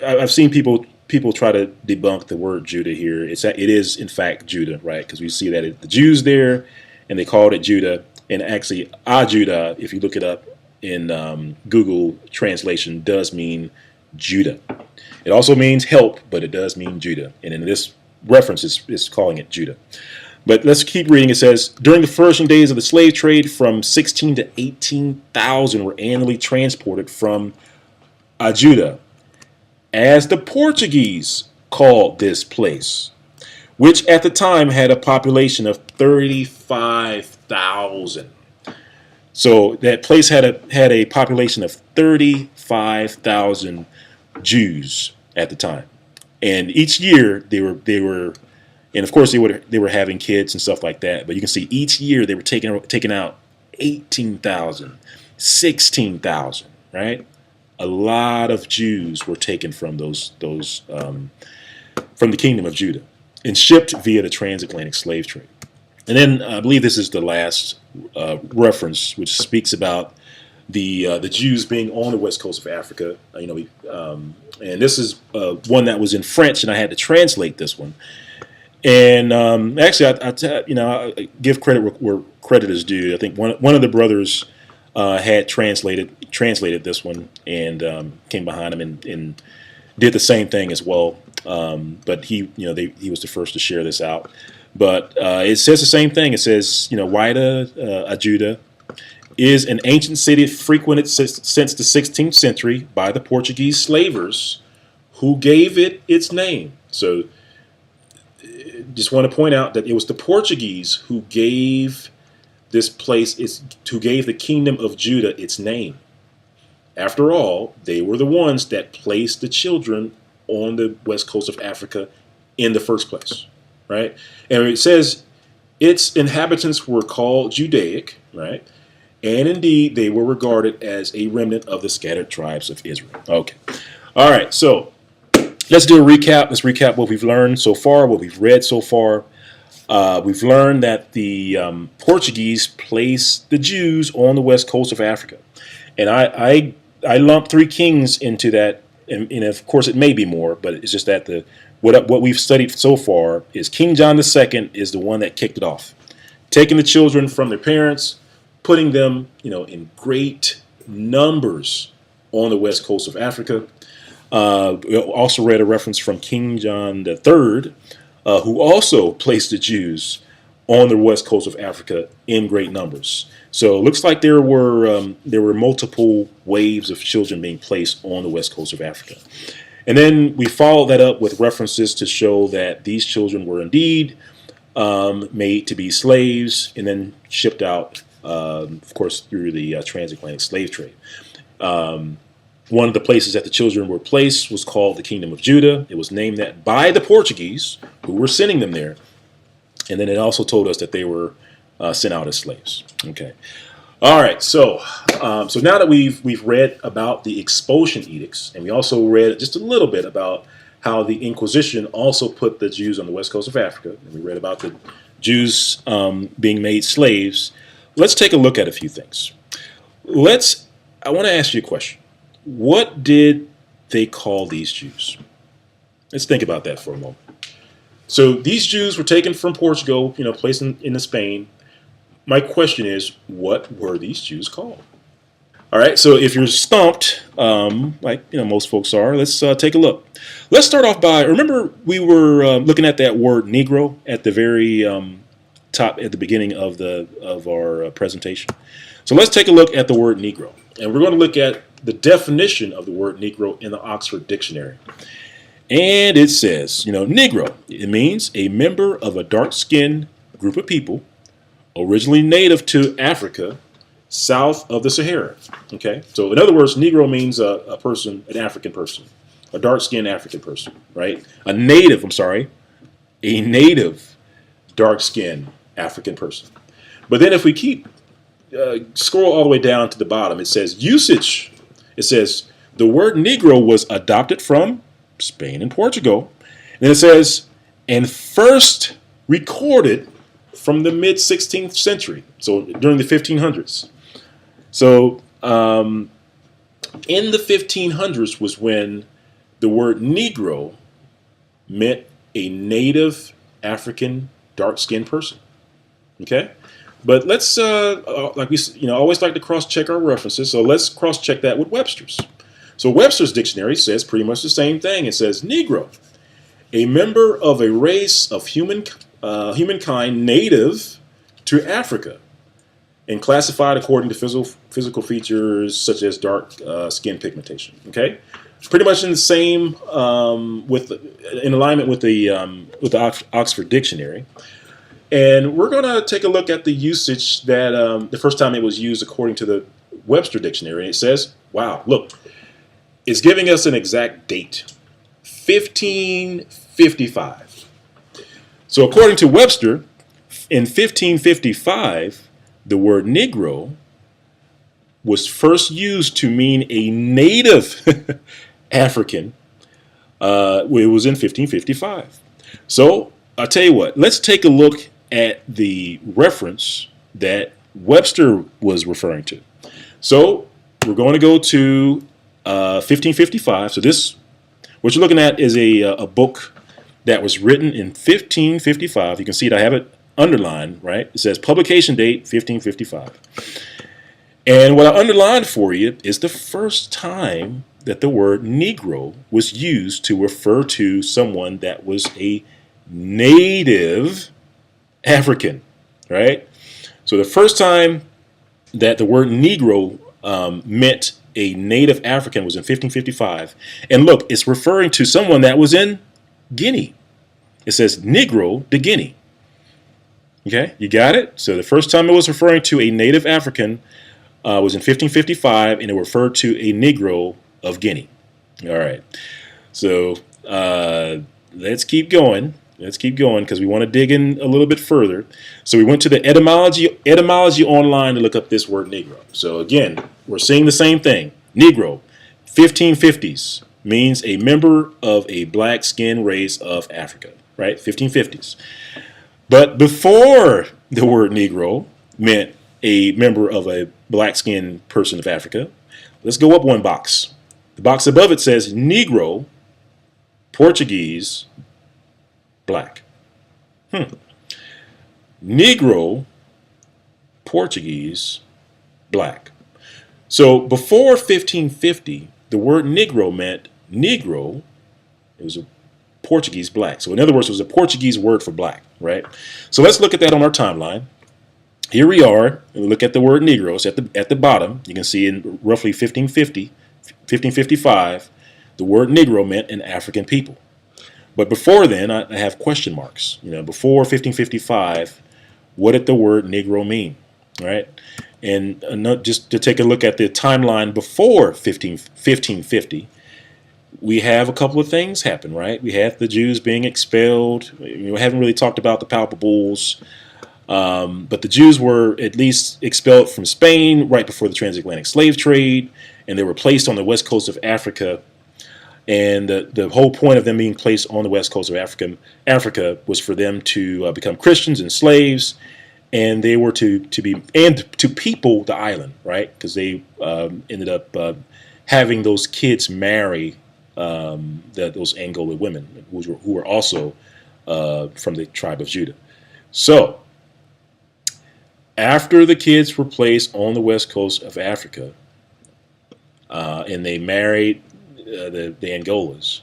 I've seen people try to debunk the word Judah here. It is in fact Judah, right? Because we see that the Jews there, and they called it Judah. And actually, Judah, if you look it up in Google translation, does mean Judah. It also means help, but it does mean Judah. And in this reference, it's calling it Judah. But let's keep reading. It says, during the flourishing days of the slave trade, from 16 to 18,000 were annually transported from Judah, as the Portuguese called this place, which at the time had a population of 35,000. So that place had a population of 35,000 Jews at the time, and each year they were, and of course they were having kids and stuff like that. But you can see each year they were taking out 18,000, 16,000, right? A lot of Jews were taken from from the kingdom of Judah and shipped via the transatlantic slave trade. And then I believe this is the last reference, which speaks about the Jews being on the west coast of Africa. And this is one that was in French, and I had to translate this one. And actually, I give credit where credit is due. I think one of the brothers had translated this one and came behind him and did the same thing as well. But he was the first to share this out. But it says the same thing. It says, Wida, Judah, is an ancient city frequented since the 16th century by the Portuguese slavers who gave it its name. So just want to point out that it was the Portuguese who gave this place, who gave the kingdom of Judah its name. After all, they were the ones that placed the children on the west coast of Africa in the first place, right? And it says its inhabitants were called Judaic, right? And indeed, they were regarded as a remnant of the scattered tribes of Israel. Okay. All right. So let's do a recap. Let's recap what we've learned so far, what we've read so far. We've learned that the Portuguese placed the Jews on the west coast of Africa. And I lumped three kings into that. And of course, it may be more, but it's just that what we've studied so far is King John II is the one that kicked it off, taking the children from their parents, putting them, in great numbers on the west coast of Africa. We also read a reference from King John III, who also placed the Jews on the west coast of Africa in great numbers. So it looks like there were multiple waves of children being placed on the west coast of Africa. And then we followed that up with references to show that these children were indeed made to be slaves and then shipped out, of course, through the transatlantic slave trade. One of the places that the children were placed was called the Kingdom of Judah. It was named that by the Portuguese who were sending them there. And then it also told us that they were sent out as slaves. Okay. All right. So now that we've read about the Expulsion Edicts, and we also read just a little bit about how the Inquisition also put the Jews on the west coast of Africa, and we read about the Jews being made slaves, let's take a look at a few things. I want to ask you a question. What did they call these Jews? Let's think about that for a moment. So these Jews were taken from Portugal, placed in Spain. My question is, what were these Jews called? All right, so if you're stumped, like most folks are, let's take a look. Let's start off by, remember we were looking at that word Negro at the very top, at the beginning of our presentation. So let's take a look at the word Negro, and we're going to look at the definition of the word Negro in the Oxford Dictionary. And it says, Negro, it means a member of a dark-skinned group of people originally native to Africa south of the Sahara. Okay, so in other words, Negro means a person, an African person, a dark-skinned African person, right? A native dark-skinned African person. But then if we keep scroll all the way down to the bottom, it says usage. It says the word Negro was adopted from Spain and Portugal. And then it says, and first recorded from the mid 16th century, so during the 1500s. So in the 1500s was when the word Negro meant a native African dark-skinned person. Okay, but let's like we always like to cross-check our references. So let's cross-check that with Webster's. So Webster's dictionary says pretty much the same thing. It says Negro, a member of a race of humankind native to Africa, and classified according to physical features such as dark skin pigmentation. Okay, pretty much in the same in alignment with the Oxford Dictionary. And we're going to take a look at the usage that the first time it was used according to the Webster Dictionary. It says, wow, look, it's giving us an exact date, 1555. So according to Webster, in 1555, the word Negro was first used to mean a native African. It was in 1555. So I'll tell you what, let's take a look at the reference that Webster was referring to. So we're going to go to 1555. So this, what you're looking at is a book that was written in 1555. You can see it, I have it underlined, right? It says publication date 1555. And what I underlined for you is the first time that the word Negro was used to refer to someone that was a native African, right? So the first time that the word Negro meant a native African was in 1555. And look, it's referring to someone that was in Guinea. It says Negro de Guinea. Okay, you got it? So the first time it was referring to a native African was in 1555, and it referred to a Negro of Guinea. All right, so let's keep going. Let's keep going because we want to dig in a little bit further. So we went to the etymology online to look up this word Negro. So again, we're seeing the same thing. Negro, 1550s, means a member of a black skin race of Africa, right? 1550s. But before the word Negro meant a member of a black skinned person of Africa, let's go up one box. The box above it says Negro, Portuguese, black. Negro, Portuguese, black. So before 1550, the word Negro meant Negro. It was a Portuguese black. So in other words, it was a Portuguese word for black, right? So let's look at that on our timeline. Here we are. We look at the word Negro. It's at the bottom. You can see in roughly 1555, the word Negro meant an African people. But before then, I have question marks. Before 1555, what did the word Negro mean, right? And just to take a look at the timeline before 1550, we have a couple of things happen, right? We have the Jews being expelled. We haven't really talked about the palpables, but the Jews were at least expelled from Spain right before the transatlantic slave trade, and they were placed on the west coast of Africa. And the whole point of them being placed on the west coast of Africa was for them to become Christians and slaves, and they were to people the island, right? Because they ended up having those kids marry those Angola women who were also from the tribe of Judah. So after the kids were placed on the west coast of Africa, and they married the Angolas,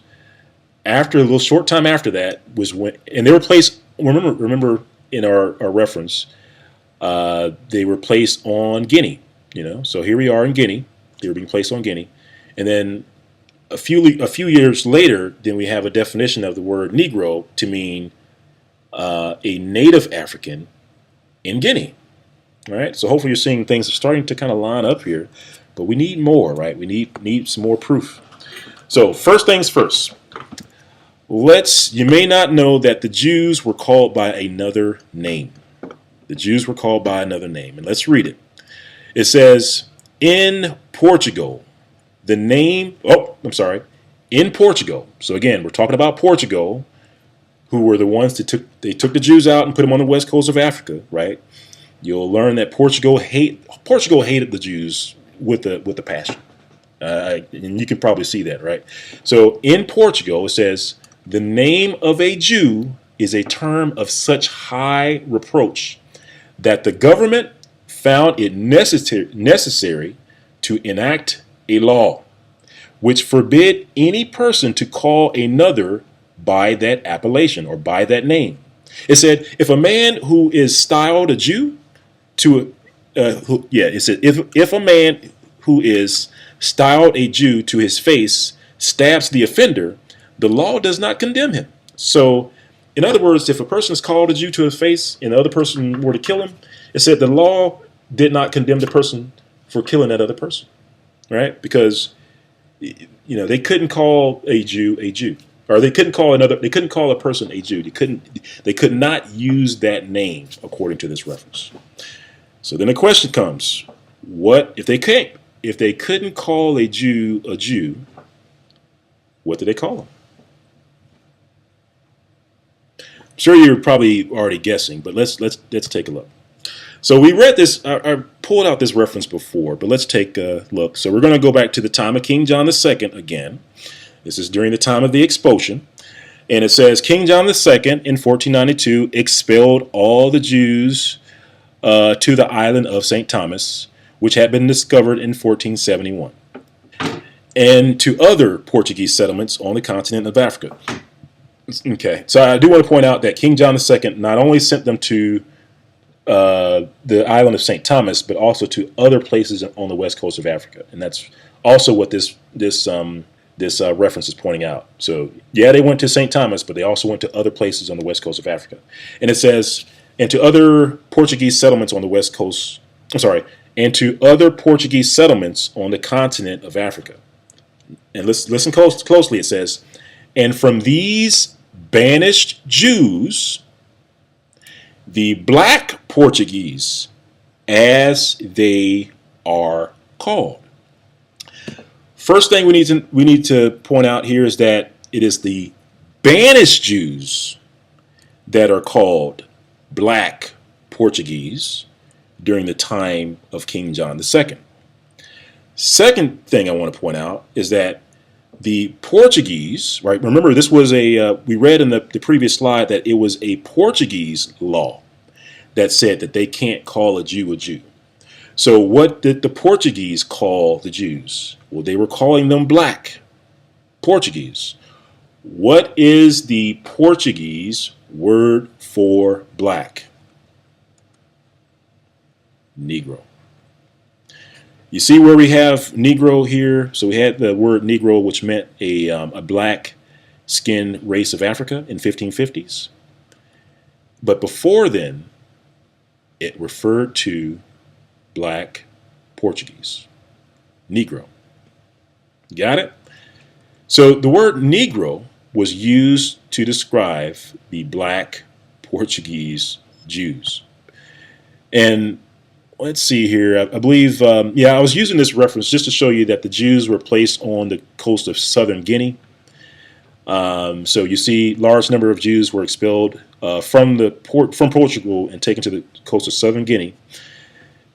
after a little short time after that was when, and they were placed. Remember in our reference, they were placed on Guinea. So here we are in Guinea. They were being placed on Guinea, and then a few years later, then we have a definition of the word Negro to mean a native African in Guinea. All right. So hopefully you're seeing things are starting to kind of line up here, but we need more, right? We need some more proof. So first things first. You may not know that the Jews were called by another name. The Jews were called by another name. And let's read it. It says, in Portugal, the name, in Portugal. So again, we're talking about Portugal, who were the ones that took the Jews out and put them on the west coast of Africa, right? You'll learn that Portugal hated the Jews with the passion. And you can probably see that, right? So in Portugal, it says, the name of a Jew is a term of such high reproach that the government found it necessary to enact a law which forbid any person to call another by that appellation or by that name. It said, if a man who is styled a Jew it said, if a man who is styled a Jew to his face stabs the offender, the law does not condemn him. So, in other words, if a person is called a Jew to his face and the other person were to kill him, it said the law did not condemn the person for killing that other person, right? Because they couldn't call a Jew, or they couldn't call a person a Jew. They could not use that name according to this reference. So then the question comes: what if they can't? If they couldn't call a Jew, what did they call him? I'm sure you're probably already guessing, but let's take a look. So we read this. I pulled out this reference before, but let's take a look. So we're going to go back to the time of King John II again. This is during the time of the expulsion. And it says, King John II in 1492 expelled all the Jews to the island of St. Thomas, which had been discovered in 1471, and to other Portuguese settlements on the continent of Africa. Okay, so I do want to point out that King John II not only sent them to the island of St. Thomas, but also to other places on the west coast of Africa. And that's also what this reference is pointing out. So, yeah, they went to St. Thomas, but they also went to other places on the west coast of Africa. And it says, and to other Portuguese settlements on the west coast, and to other Portuguese settlements on the continent of Africa. And listen closely, it says, and from these banished Jews, the black Portuguese, as they are called. First thing we need to point out here is that it is the banished Jews that are called black Portuguese during the time of King John II. Second thing I want to point out is that the Portuguese, right? Remember, this was we read in the previous slide that it was a Portuguese law that said that they can't call a Jew a Jew. So what did the Portuguese call the Jews? Well, they were calling them black Portuguese. What is the Portuguese word for black? Negro. You see where we have Negro here? So we had the word Negro, which meant a black skinned race of Africa in 1550s. But before then, it referred to black Portuguese. Negro. Got it? So the word Negro was used to describe the black Portuguese Jews. And let's see here. I believe, I was using this reference just to show you that the Jews were placed on the coast of southern Guinea. So you see, large number of Jews were expelled from Portugal and taken to the coast of southern Guinea.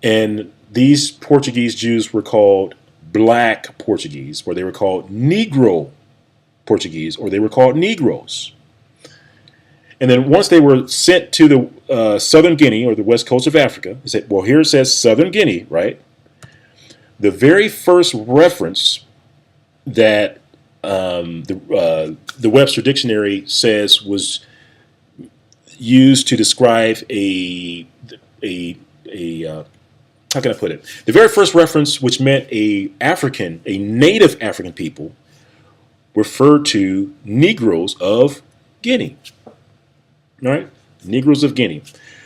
And these Portuguese Jews were called black Portuguese, or they were called Negro Portuguese, or they were called Negroes. And then once they were sent to the southern Guinea, or the west coast of Africa, they said, well, here it says southern Guinea, right? The very first reference that the Webster Dictionary says was used to describe how can I put it? The very first reference, which meant a native African people, referred to Negroes of Guinea. All right, Negroes of Guinea.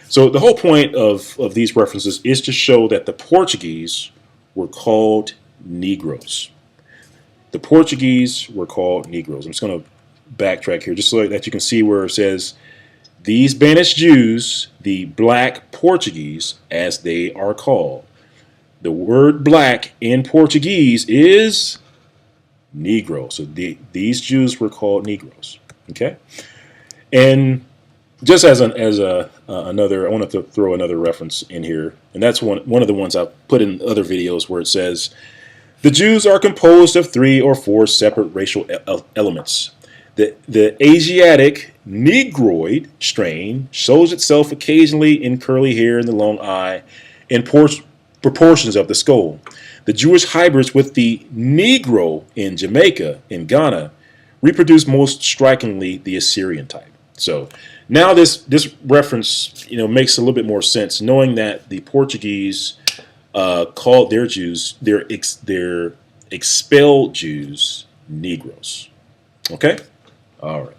So the whole point of these references is to show that the Portuguese were called Negroes. The Portuguese were called Negroes. I'm just going to backtrack here just so that you can see where it says These banished Jews, the black Portuguese, as they are called. The word black in Portuguese is Negro. So these Jews were called Negroes. Okay? And just as another, I wanted to throw another reference in here, and that's one of the ones I've put in other videos where it says, the Jews are composed of 3 or 4 separate racial elements. The Asiatic Negroid strain shows itself occasionally in curly hair and the long eye and proportions of the skull. The Jewish hybrids with the Negro in Jamaica and Ghana reproduce most strikingly the Assyrian type. So now this reference makes a little bit more sense, knowing that the Portuguese called their Jews, their expelled Jews, Negroes. Okay? All right.